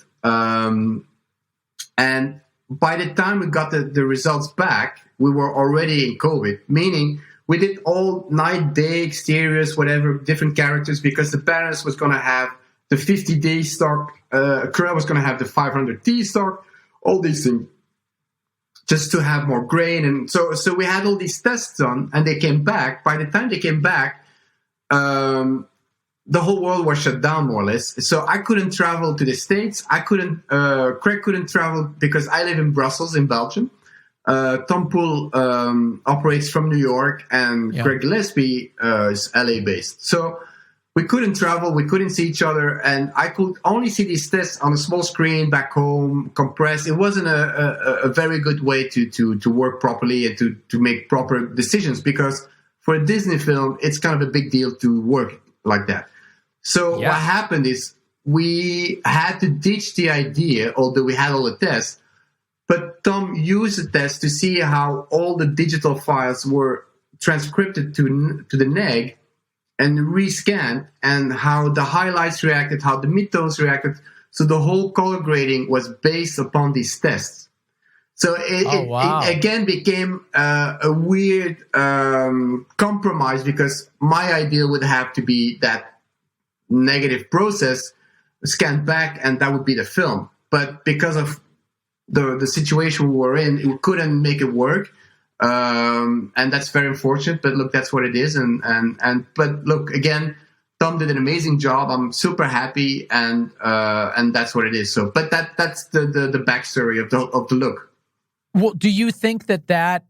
And by the time we got the results back, we were already in COVID, meaning we did all night, day, exteriors, whatever, different characters, because the Baroness was going to have the 50D stock, Cruella was going to have the 500T stock, all these things, just to have more grain. And so we had all these tests done, and they came back. By the time they came back, the whole world was shut down, more or less. So I couldn't travel to the States. Craig couldn't travel because I live in Brussels, in Belgium. Tom Poole operates from New York, and Craig Gillespie is LA-based. So we couldn't travel, we couldn't see each other, and I could only see these tests on a small screen back home, compressed. It wasn't a very good way to work properly and to make proper decisions, because for a Disney film, it's kind of a big deal to work like that. So what happened is we had to ditch the idea, although we had all the tests, but Tom used the test to see how all the digital files were transcribed to the neg and rescanned, and how the highlights reacted, how the midtones reacted. So the whole color grading was based upon these tests. So it again became a weird compromise, because my idea would have to be that negative process scanned back, and that would be the film. But because of the situation we were in, we couldn't make it work, and that's very unfortunate. But look, that's what it is. But look, again, Tom did an amazing job. I'm super happy, and that's what it is. So, but that's the backstory of the look. Well, do you think that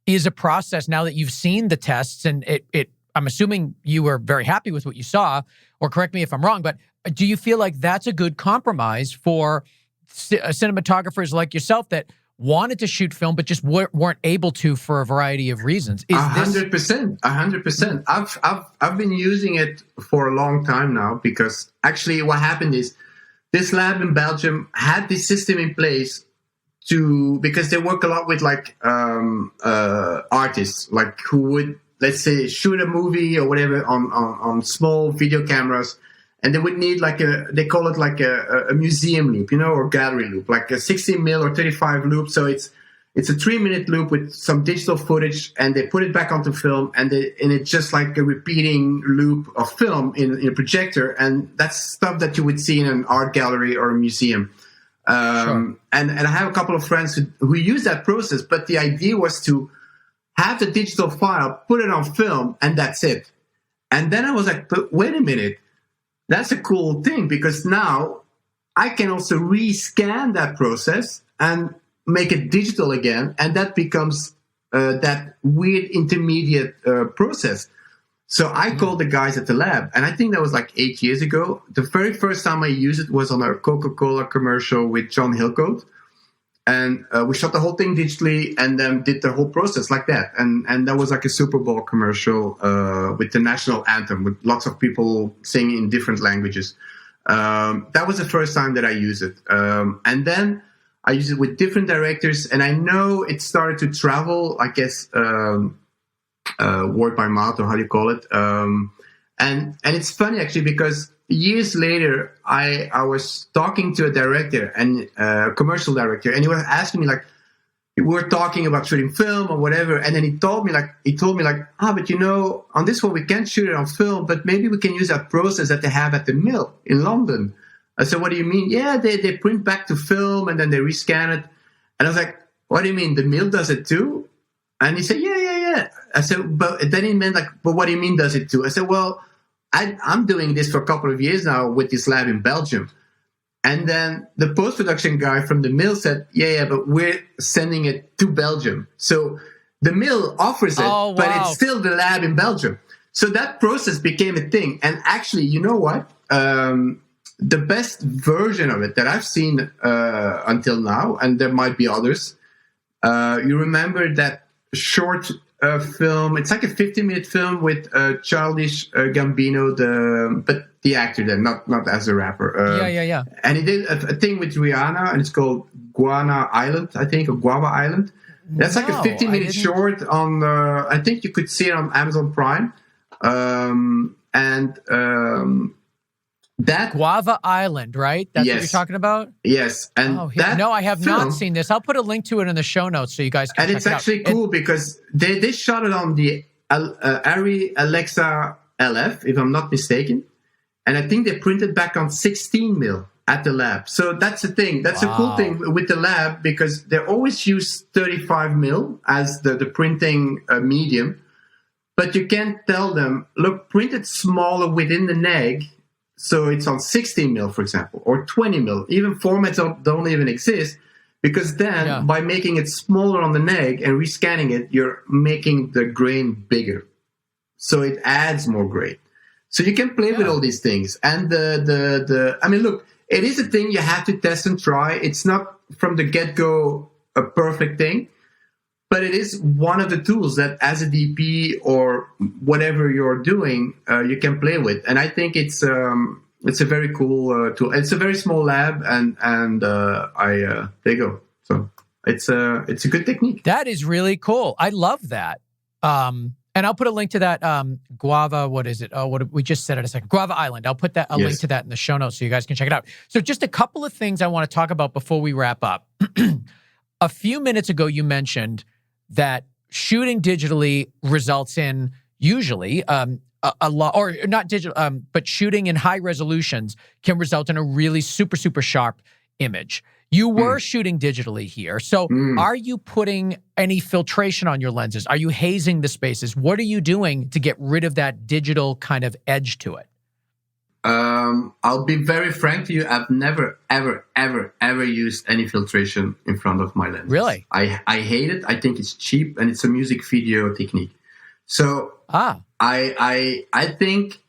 is a process now that you've seen the tests, and it I'm assuming you were very happy with what you saw, or correct me if I'm wrong, but do you feel like that's a good compromise for cinematographers like yourself that wanted to shoot film but just weren't able to for a variety of reasons? 100%. I've been using it for a long time now, because actually what happened is this lab in Belgium had this system in place because they work a lot with artists, like who would, let's say, shoot a movie or whatever on small video cameras, and they would need they call it like a museum loop, or gallery loop, like a 16 mil or 35 loop. So it's a 3-minute loop with some digital footage, and they put it back onto film, and it's just like a repeating loop of film in a projector, and that's stuff that you would see in an art gallery or a museum. Sure. And I have a couple of friends who use that process, but the idea was to have the digital file, put it on film, and that's it. And then I was like, but wait a minute, that's a cool thing, because now I can also rescan that process and make it digital again, and that becomes that weird intermediate process. So I called the guys at the lab, and I think that was like 8 years ago. The very first time I used it was on a Coca-Cola commercial with John Hillcoat. And we shot the whole thing digitally and then did the whole process like that. And that was like a Super Bowl commercial with the national anthem, with lots of people singing in different languages. That was the first time that I used it. And then I used it with different directors. And I know it started to travel, I guess, word by mouth, or how do you call it? And it's funny, actually, because years later, I was talking to a director, and a commercial director, and he was asking me, like, we were talking about shooting film or whatever, and then he told me like, but you know, on this one we can't shoot it on film, but maybe we can use that process that they have at the mill in London. I said, what do you mean? Yeah, they print back to film and then they rescan it. And I was like, what do you mean? The mill does it too? And he said, yeah. I said, but then he meant like, but what do you mean does it too? I said, well, I'm doing this for a couple of years now with this lab in Belgium. And then the post-production guy from the mill said, yeah, but we're sending it to Belgium. So the mill offers it, but it's still the lab in Belgium. So that process became a thing. And actually, you know what? The best version of it that I've seen until now, and there might be others, you remember that short film? It's like a 50-minute film with Childish Gambino, but the actor then, not as a rapper. Yeah. And he did a thing with Rihanna, and it's called Guava Island, I think, or Guava Island. That's like a 50-minute short on, I think you could see it on Amazon Prime. That Guava Island, right? That's yes. what you're talking about? Yes. And no, I have not seen this. I'll put a link to it in the show notes so you guys can check it out. And it's actually cool because they shot it on the Arri Alexa LF, if I'm not mistaken. And I think they printed back on 16 mil at the lab. So that's the thing. That's a cool thing with the lab, because they always use 35 mil as the printing medium. But you can't tell them, look, print it smaller within the neg. So it's on 16 mil, for example, or 20 mil. Even formats don't even exist, because then by making it smaller on the neg and rescanning it, you're making the grain bigger. So it adds more grain. So you can play with all these things. And I mean, look, it is a thing you have to test and try. It's not from the get-go a perfect thing, but it is one of the tools that as a DP or whatever you're doing, you can play with. And I think it's a very cool tool. It's a very small lab, and there you go. So it's a good technique. That is really cool. I love that. And I'll put a link to that Guava. What is it? Oh, we just said it a second. Guava Island. I'll put that link to that in the show notes so you guys can check it out. So just a couple of things I want to talk about before we wrap up. A few minutes ago, you mentioned that shooting digitally results in usually a lot, or not digital, but shooting in high resolutions can result in a really super, super sharp image. You were shooting digitally here. So are you putting any filtration on your lenses? Are you hazing the spaces? What are you doing to get rid of that digital kind of edge to it? I'll be very frank to you. I've never, ever used any filtration in front of my lenses. Really? I hate it. I think it's cheap, and it's a music video technique. So I think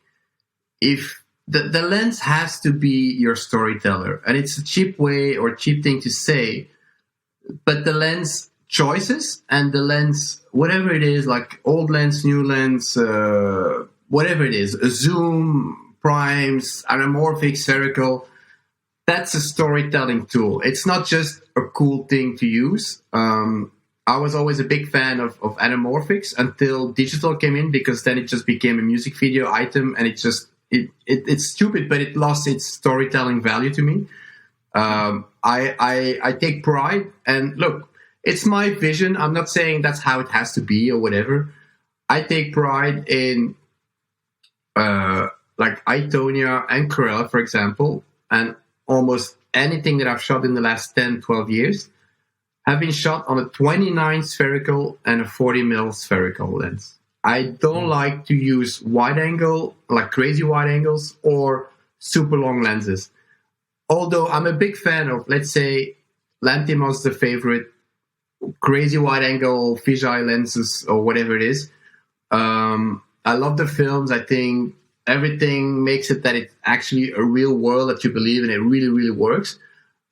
if the lens has to be your storyteller, and it's a cheap way or cheap thing to say, but the lens choices and the lens, whatever it is, like old lens, new lens, whatever it is, a zoom, primes, anamorphic, spherical, that's a storytelling tool. It's not just a cool thing to use. I was always a big fan of anamorphics until digital came in, because then it just became a music video item, and it's stupid, but it lost its storytelling value to me. I take pride, and look, it's my vision. I'm not saying that's how it has to be or whatever. I take pride in like TONYA and Cruella, for example, and almost anything that I've shot in the last 10, 12 years have been shot on a 29 spherical and a 40 mil spherical lens. I don't like to use wide angle, like crazy wide angles, or super long lenses. Although I'm a big fan of, let's say, Lanthimos, the favorite, crazy wide angle fisheye lenses or whatever it is. I love the films. I think everything makes it that it's actually a real world that you believe in. It really, really works.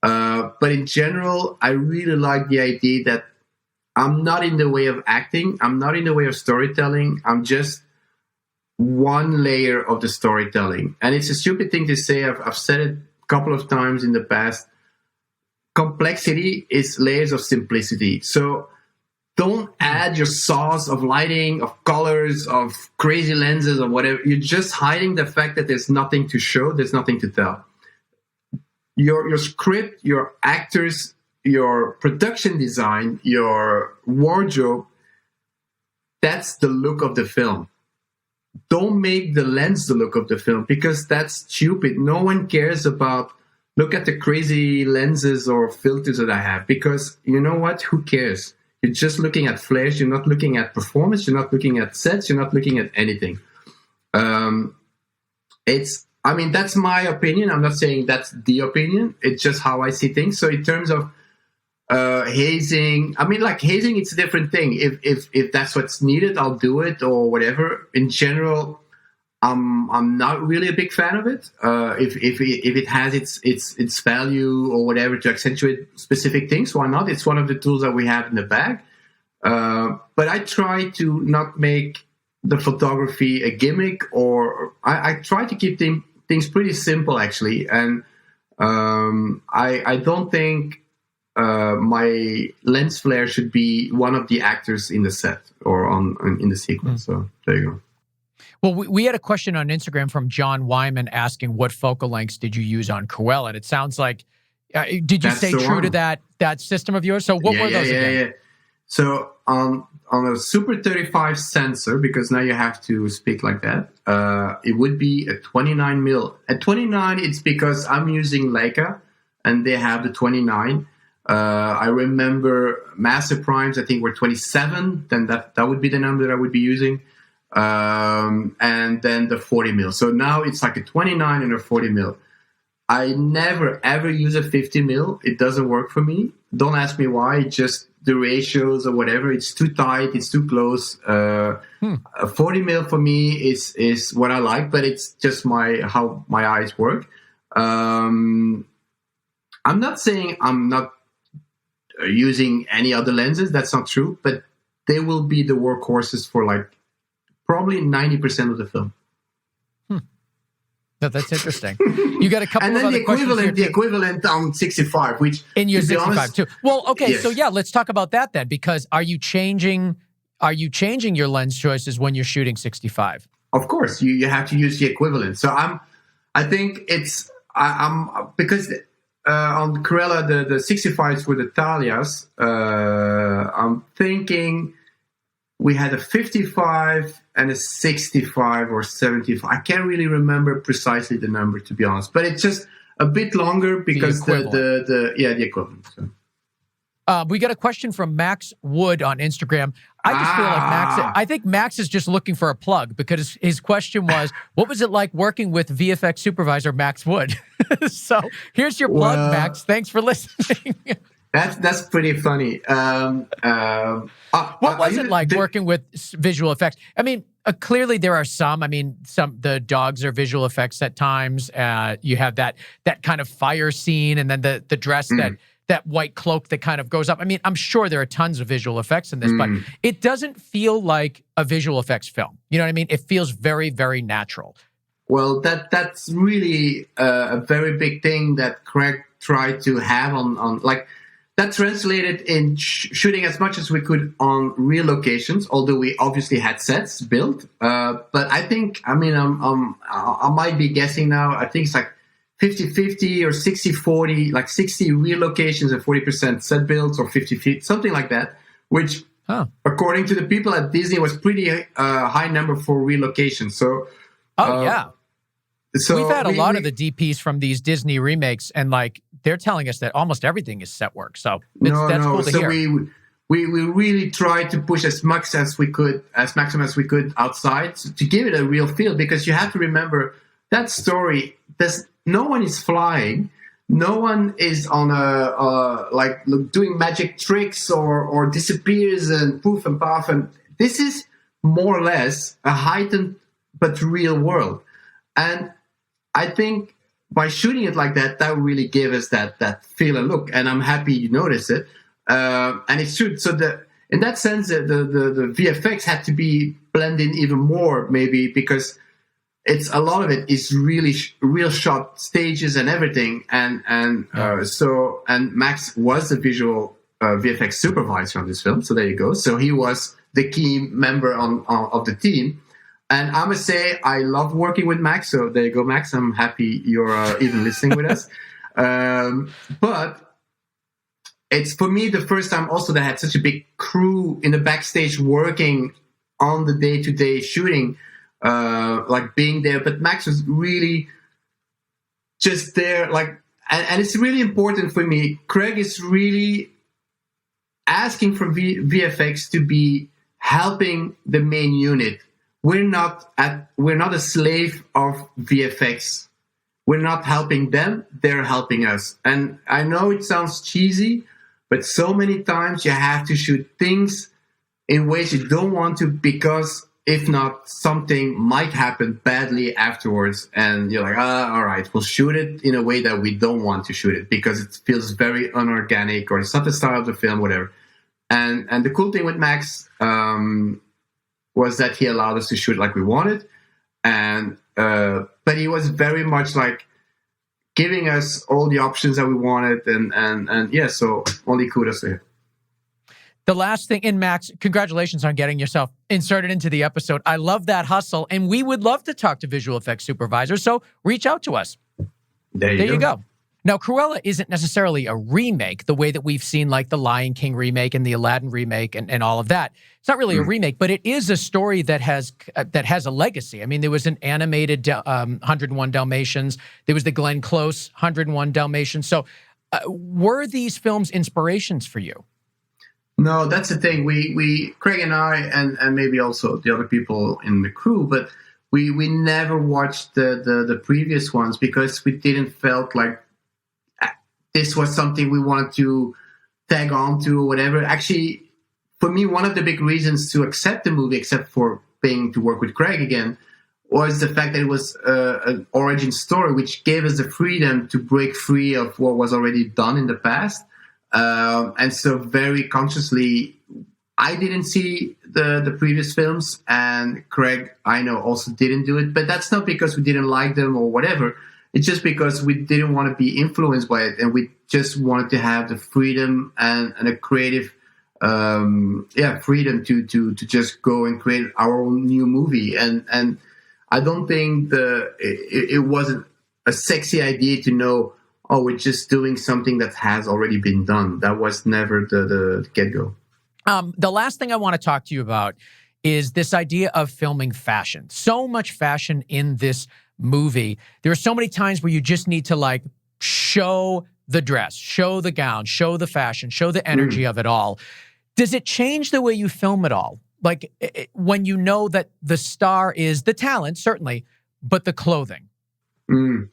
But in general, I really like the idea that I'm not in the way of acting. I'm not in the way of storytelling. I'm just one layer of the storytelling. And it's a stupid thing to say. I've said it a couple of times in the past. Complexity is layers of simplicity. So don't add your sauce of lighting, of colors, of crazy lenses, or whatever. You're just hiding the fact that there's nothing to show, there's nothing to tell. Your script, your actors, your production design, your wardrobe, that's the look of the film. Don't make the lens the look of the film, because that's stupid. No one cares about, look at the crazy lenses or filters that I have, because you know what? Who cares? You're just looking at flares. You're not looking at performance. You're not looking at sets. You're not looking at anything. That's my opinion. I'm not saying that's the opinion. It's just how I see things. So in terms of hazing, hazing, it's a different thing. If that's what's needed, I'll do it or whatever. In general, I'm not really a big fan of it. If it has its value or whatever to accentuate specific things, why not? It's one of the tools that we have in the bag. But I try to not make the photography a gimmick, or I try to keep things pretty simple, actually. And I don't think my lens flare should be one of the actors in the set or in the sequence. So there you go. Well, we had a question on Instagram from John Wyman asking, what focal lengths did you use on Cruella? And it sounds like, did you stay true to that system of yours? So what were those again? Yeah. So on a Super 35 sensor, because now you have to speak like that, it would be a 29 mil. At 29, it's because I'm using Leica, and they have the 29. I remember Master Primes, I think, were 27. Then that would be the number that I would be using. And then the 40 mil. So now it's like a 29 and a 40 mil. I never, ever use a 50 mil. It doesn't work for me. Don't ask me why. Just the ratios or whatever. It's too tight. It's too close. A 40 mil for me is what I like, but it's just how my eyes work. I'm not saying I'm not using any other lenses. That's not true, but they will be the workhorses for probably 90% of the film. No, that's interesting. You got a couple and of then other questions here. The equivalent on 65, which in your 65 too. Well, okay, yes. So yeah, let's talk about that then. Because are you changing your lens choices when you're shooting 65? Of course, you have to use the equivalent. So because on Cruella the 65s were the Talias. I'm thinking we had a 55 and a 65 or 75. I can't really remember precisely the number, to be honest, but it's just a bit longer because the equivalent. So. We got a question from Max Wood on Instagram. I just feel like I think Max is just looking for a plug, because his question was, what was it like working with VFX supervisor Max Wood? So here's your plug, Max. Thanks for listening. That's pretty funny. What was it like working with visual effects? I mean, clearly there are some. I mean, the dogs are visual effects at times. You have that kind of fire scene, and then the dress that white cloak that kind of goes up. I mean, I'm sure there are tons of visual effects in this, but it doesn't feel like a visual effects film. You know what I mean? It feels very, very natural. Well, that's really a very big thing that Craig tried to have on that translated in shooting as much as we could on real locations, although we obviously had sets built. But I think, I might be guessing now, I think it's like 50-50 or 60-40, like 60 real locations and 40% set builds, or 50-50, something like that, which, according to the people at Disney, was pretty high number for relocation. So, yeah. So we've had a lot of the DPs from these Disney remakes, and they're telling us that almost everything is set work. So that's cool to hear. We really tried to push as maximum as we could outside to give it a real feel, because you have to remember that story. No one is flying. No one is on doing magic tricks or disappears and poof and puff. And this is more or less a heightened but real world. And I think by shooting it like that, that really gave us that feel and look. And I'm happy you noticed it. And it's true. So in that sense, the VFX had to be blended in even more, maybe, because it's a lot of it is really real shot stages and everything. And Max was the visual VFX supervisor on this film. So there you go. So he was the key member of the team. And I must say, I love working with Max. So there you go, Max. I'm happy you're even listening with us. But it's, for me, the first time also that I had such a big crew in the backstage working on the day-to-day shooting, like being there. But Max was really just there. Like, and it's really important for me. Craig is really asking for VFX to be helping the main unit. We're not a slave of VFX. We're not helping them, they're helping us. And I know it sounds cheesy, but so many times you have to shoot things in ways you don't want to, because if not, something might happen badly afterwards. And you're like, all right, we'll shoot it in a way that we don't want to shoot it because it feels very unorganic, or it's not the style of the film, whatever. And the cool thing with Max, was that he allowed us to shoot like we wanted, and but he was very much like giving us all the options that we wanted, and yeah, so only kudos to him. The last thing, in Max, congratulations on getting yourself inserted into the episode. I love that hustle, and we would love to talk to visual effects supervisors, so reach out to us. There you go. Now, Cruella isn't necessarily a remake the way that we've seen like the Lion King remake and the Aladdin remake and all of that. It's not really a remake, but it is a story that has a legacy. I mean, there was an animated 101 Dalmatians. There was the Glenn Close 101 Dalmatians. So were these films inspirations for you? No, that's the thing. We Craig and I, and maybe also the other people in the crew, but we never watched the previous ones because we didn't felt like this was something we wanted to tag on to or whatever. Actually, for me, one of the big reasons to accept the movie, except for paying to work with Craig again, was the fact that it was an origin story, which gave us the freedom to break free of what was already done in the past. And so very consciously, I didn't see the previous films, and Craig, I know, also didn't do it. But that's not because we didn't like them or whatever. It's just because we didn't want to be influenced by it, and we just wanted to have the freedom and a creative, freedom to just go and create our own new movie. And I don't think it wasn't a sexy idea to know, oh, we're just doing something that has already been done. That was never the get-go. The last thing I want to talk to you about is this idea of filming fashion. So much fashion in this movie. There are so many times where you just need to like show the dress, show the gown, show the fashion, show the energy of it all. Does it change the way you film it all? Like when you know that the star is the talent, certainly, but the clothing? To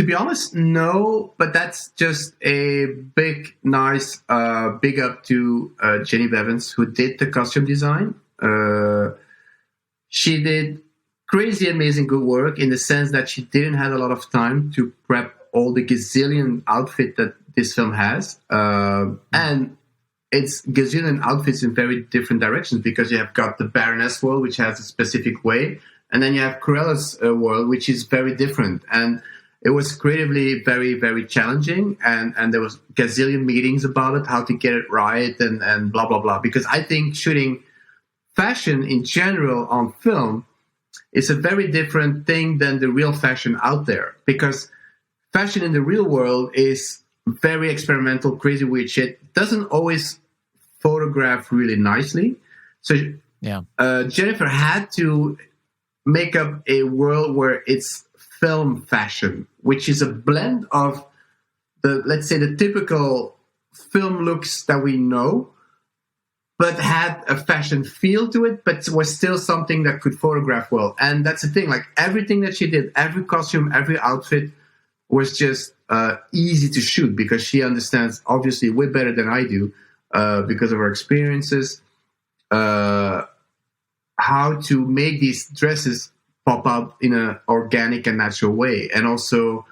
be honest, no, but that's just a big, nice, big up to Jenny Bevins, who did the costume design. She did crazy, amazing good work in the sense that she didn't have a lot of time to prep all the gazillion outfit that this film has. And it's gazillion outfits in very different directions, because you have got the Baroness world, which has a specific way, and then you have Cruella's world, which is very different. And it was creatively very, very challenging, and there was gazillion meetings about it, how to get it right, and blah, blah, blah. Because I think shooting fashion in general on film is a very different thing than the real fashion out there. Because fashion in the real world is very experimental, crazy, weird shit. Doesn't always photograph really nicely. So Jennifer had to make up a world where it's film fashion, which is a blend of let's say the typical film looks that we know, but had a fashion feel to it, but was still something that could photograph well. And that's the thing, like everything that she did, every costume, every outfit was just easy to shoot, because she understands obviously way better than I do, because of her experiences, how to make these dresses pop up in an organic and natural way. And also,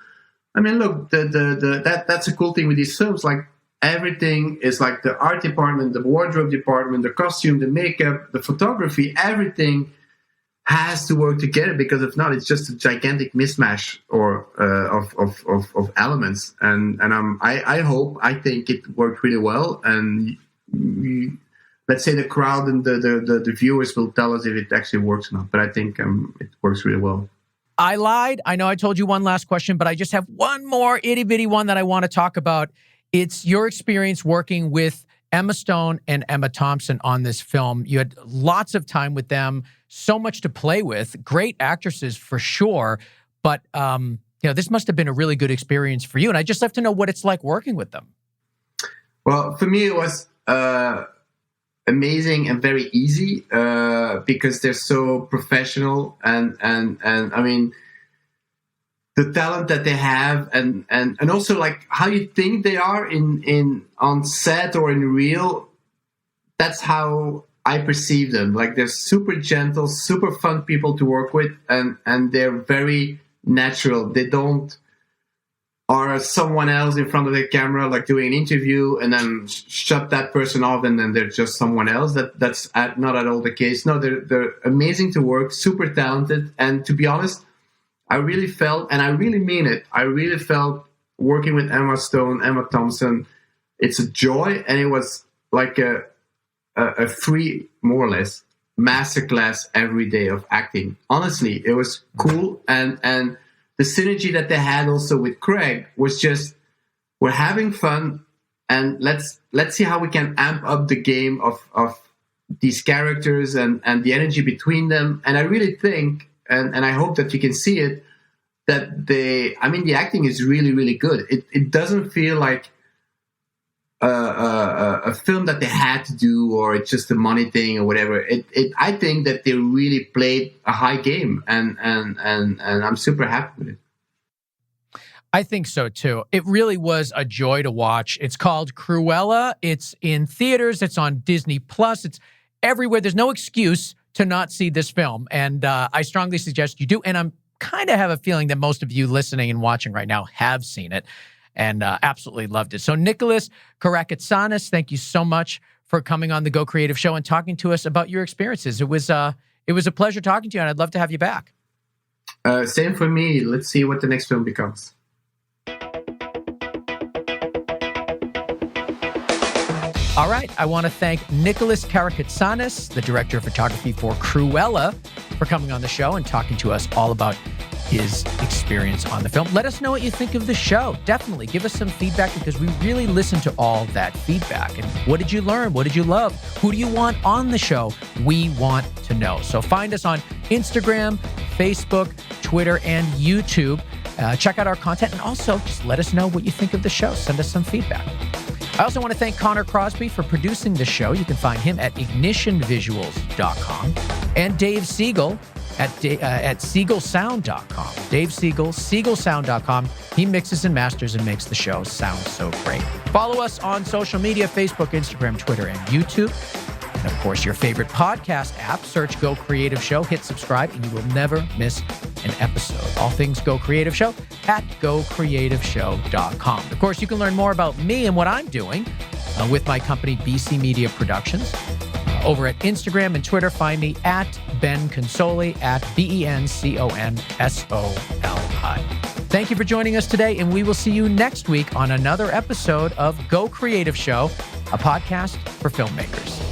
I mean, look, that's a cool thing with these films. Like, everything is like the art department, the wardrobe department, the costume, the makeup, the photography, everything has to work together, because if not, it's just a gigantic mismatch of elements. And I think it worked really well. And let's say the crowd and the viewers will tell us if it actually works or not. But I think it works really well. I lied. I know I told you one last question, but I just have one more itty bitty one that I want to talk about. It's your experience working with Emma Stone and Emma Thompson on this film. You had lots of time with them, so much to play with, great actresses for sure. But, this must have been a really good experience for you. And I just have to know what it's like working with them. Well, for me, it was amazing and very easy because they're so professional and I mean, the talent that they have and also like how you think they are in on set or in real, that's how I perceive them. Like, they're super gentle, super fun people to work with, and they're very natural. They don't are someone else in front of the camera, like doing an interview, and then shut that person off, and then they're just someone else. That's not at all the case. No, they're amazing to work, super talented, and to be honest, I really felt, and I really mean it, I really felt working with Emma Stone, Emma Thompson, it's a joy, and it was like a free, more or less, masterclass every day of acting. Honestly, it was cool, and the synergy that they had also with Craig was just, we're having fun, and let's see how we can amp up the game of these characters and the energy between them. And I really think, and I hope that you can see it, that the acting is really, really good. It doesn't feel like a film that they had to do, or it's just a money thing or whatever. I think that they really played a high game, and I'm super happy with it. I think so too. It really was a joy to watch. It's called Cruella. It's in theaters. It's on Disney Plus. It's everywhere. There's no excuse to not see this film, and I strongly suggest you do. And I'm kind of have a feeling that most of you listening and watching right now have seen it and absolutely loved it. So Nicolas Karakatsanis, thank you so much for coming on the Go Creative Show and talking to us about your experiences. It was a pleasure talking to you, and I'd love to have you back. Same for me. Let's see what the next film becomes. All right. I want to thank Nicolas Karakatsanis, the director of photography for Cruella, for coming on the show and talking to us all about his experience on the film. Let us know what you think of the show. Definitely give us some feedback, because we really listen to all that feedback. And what did you learn? What did you love? Who do you want on the show? We want to know. So find us on Instagram, Facebook, Twitter, and YouTube. Check out our content, and also just let us know what you think of the show. Send us some feedback. I also want to thank Connor Crosby for producing the show. You can find him at ignitionvisuals.com, and Dave Siegel at SiegelSound.com. Dave Siegel, SiegelSound.com. He mixes and masters and makes the show sound so great. Follow us on social media, Facebook, Instagram, Twitter, and YouTube. And of course, your favorite podcast app. Search Go Creative Show, hit subscribe, and you will never miss an episode. All things Go Creative Show at GoCreativeShow.com. Of course, you can learn more about me and what I'm doing with my company, BC Media Productions. Over at Instagram and Twitter, find me at Ben Consoli, at BenConsoli. Thank you for joining us today, and we will see you next week on another episode of Go Creative Show, a podcast for filmmakers.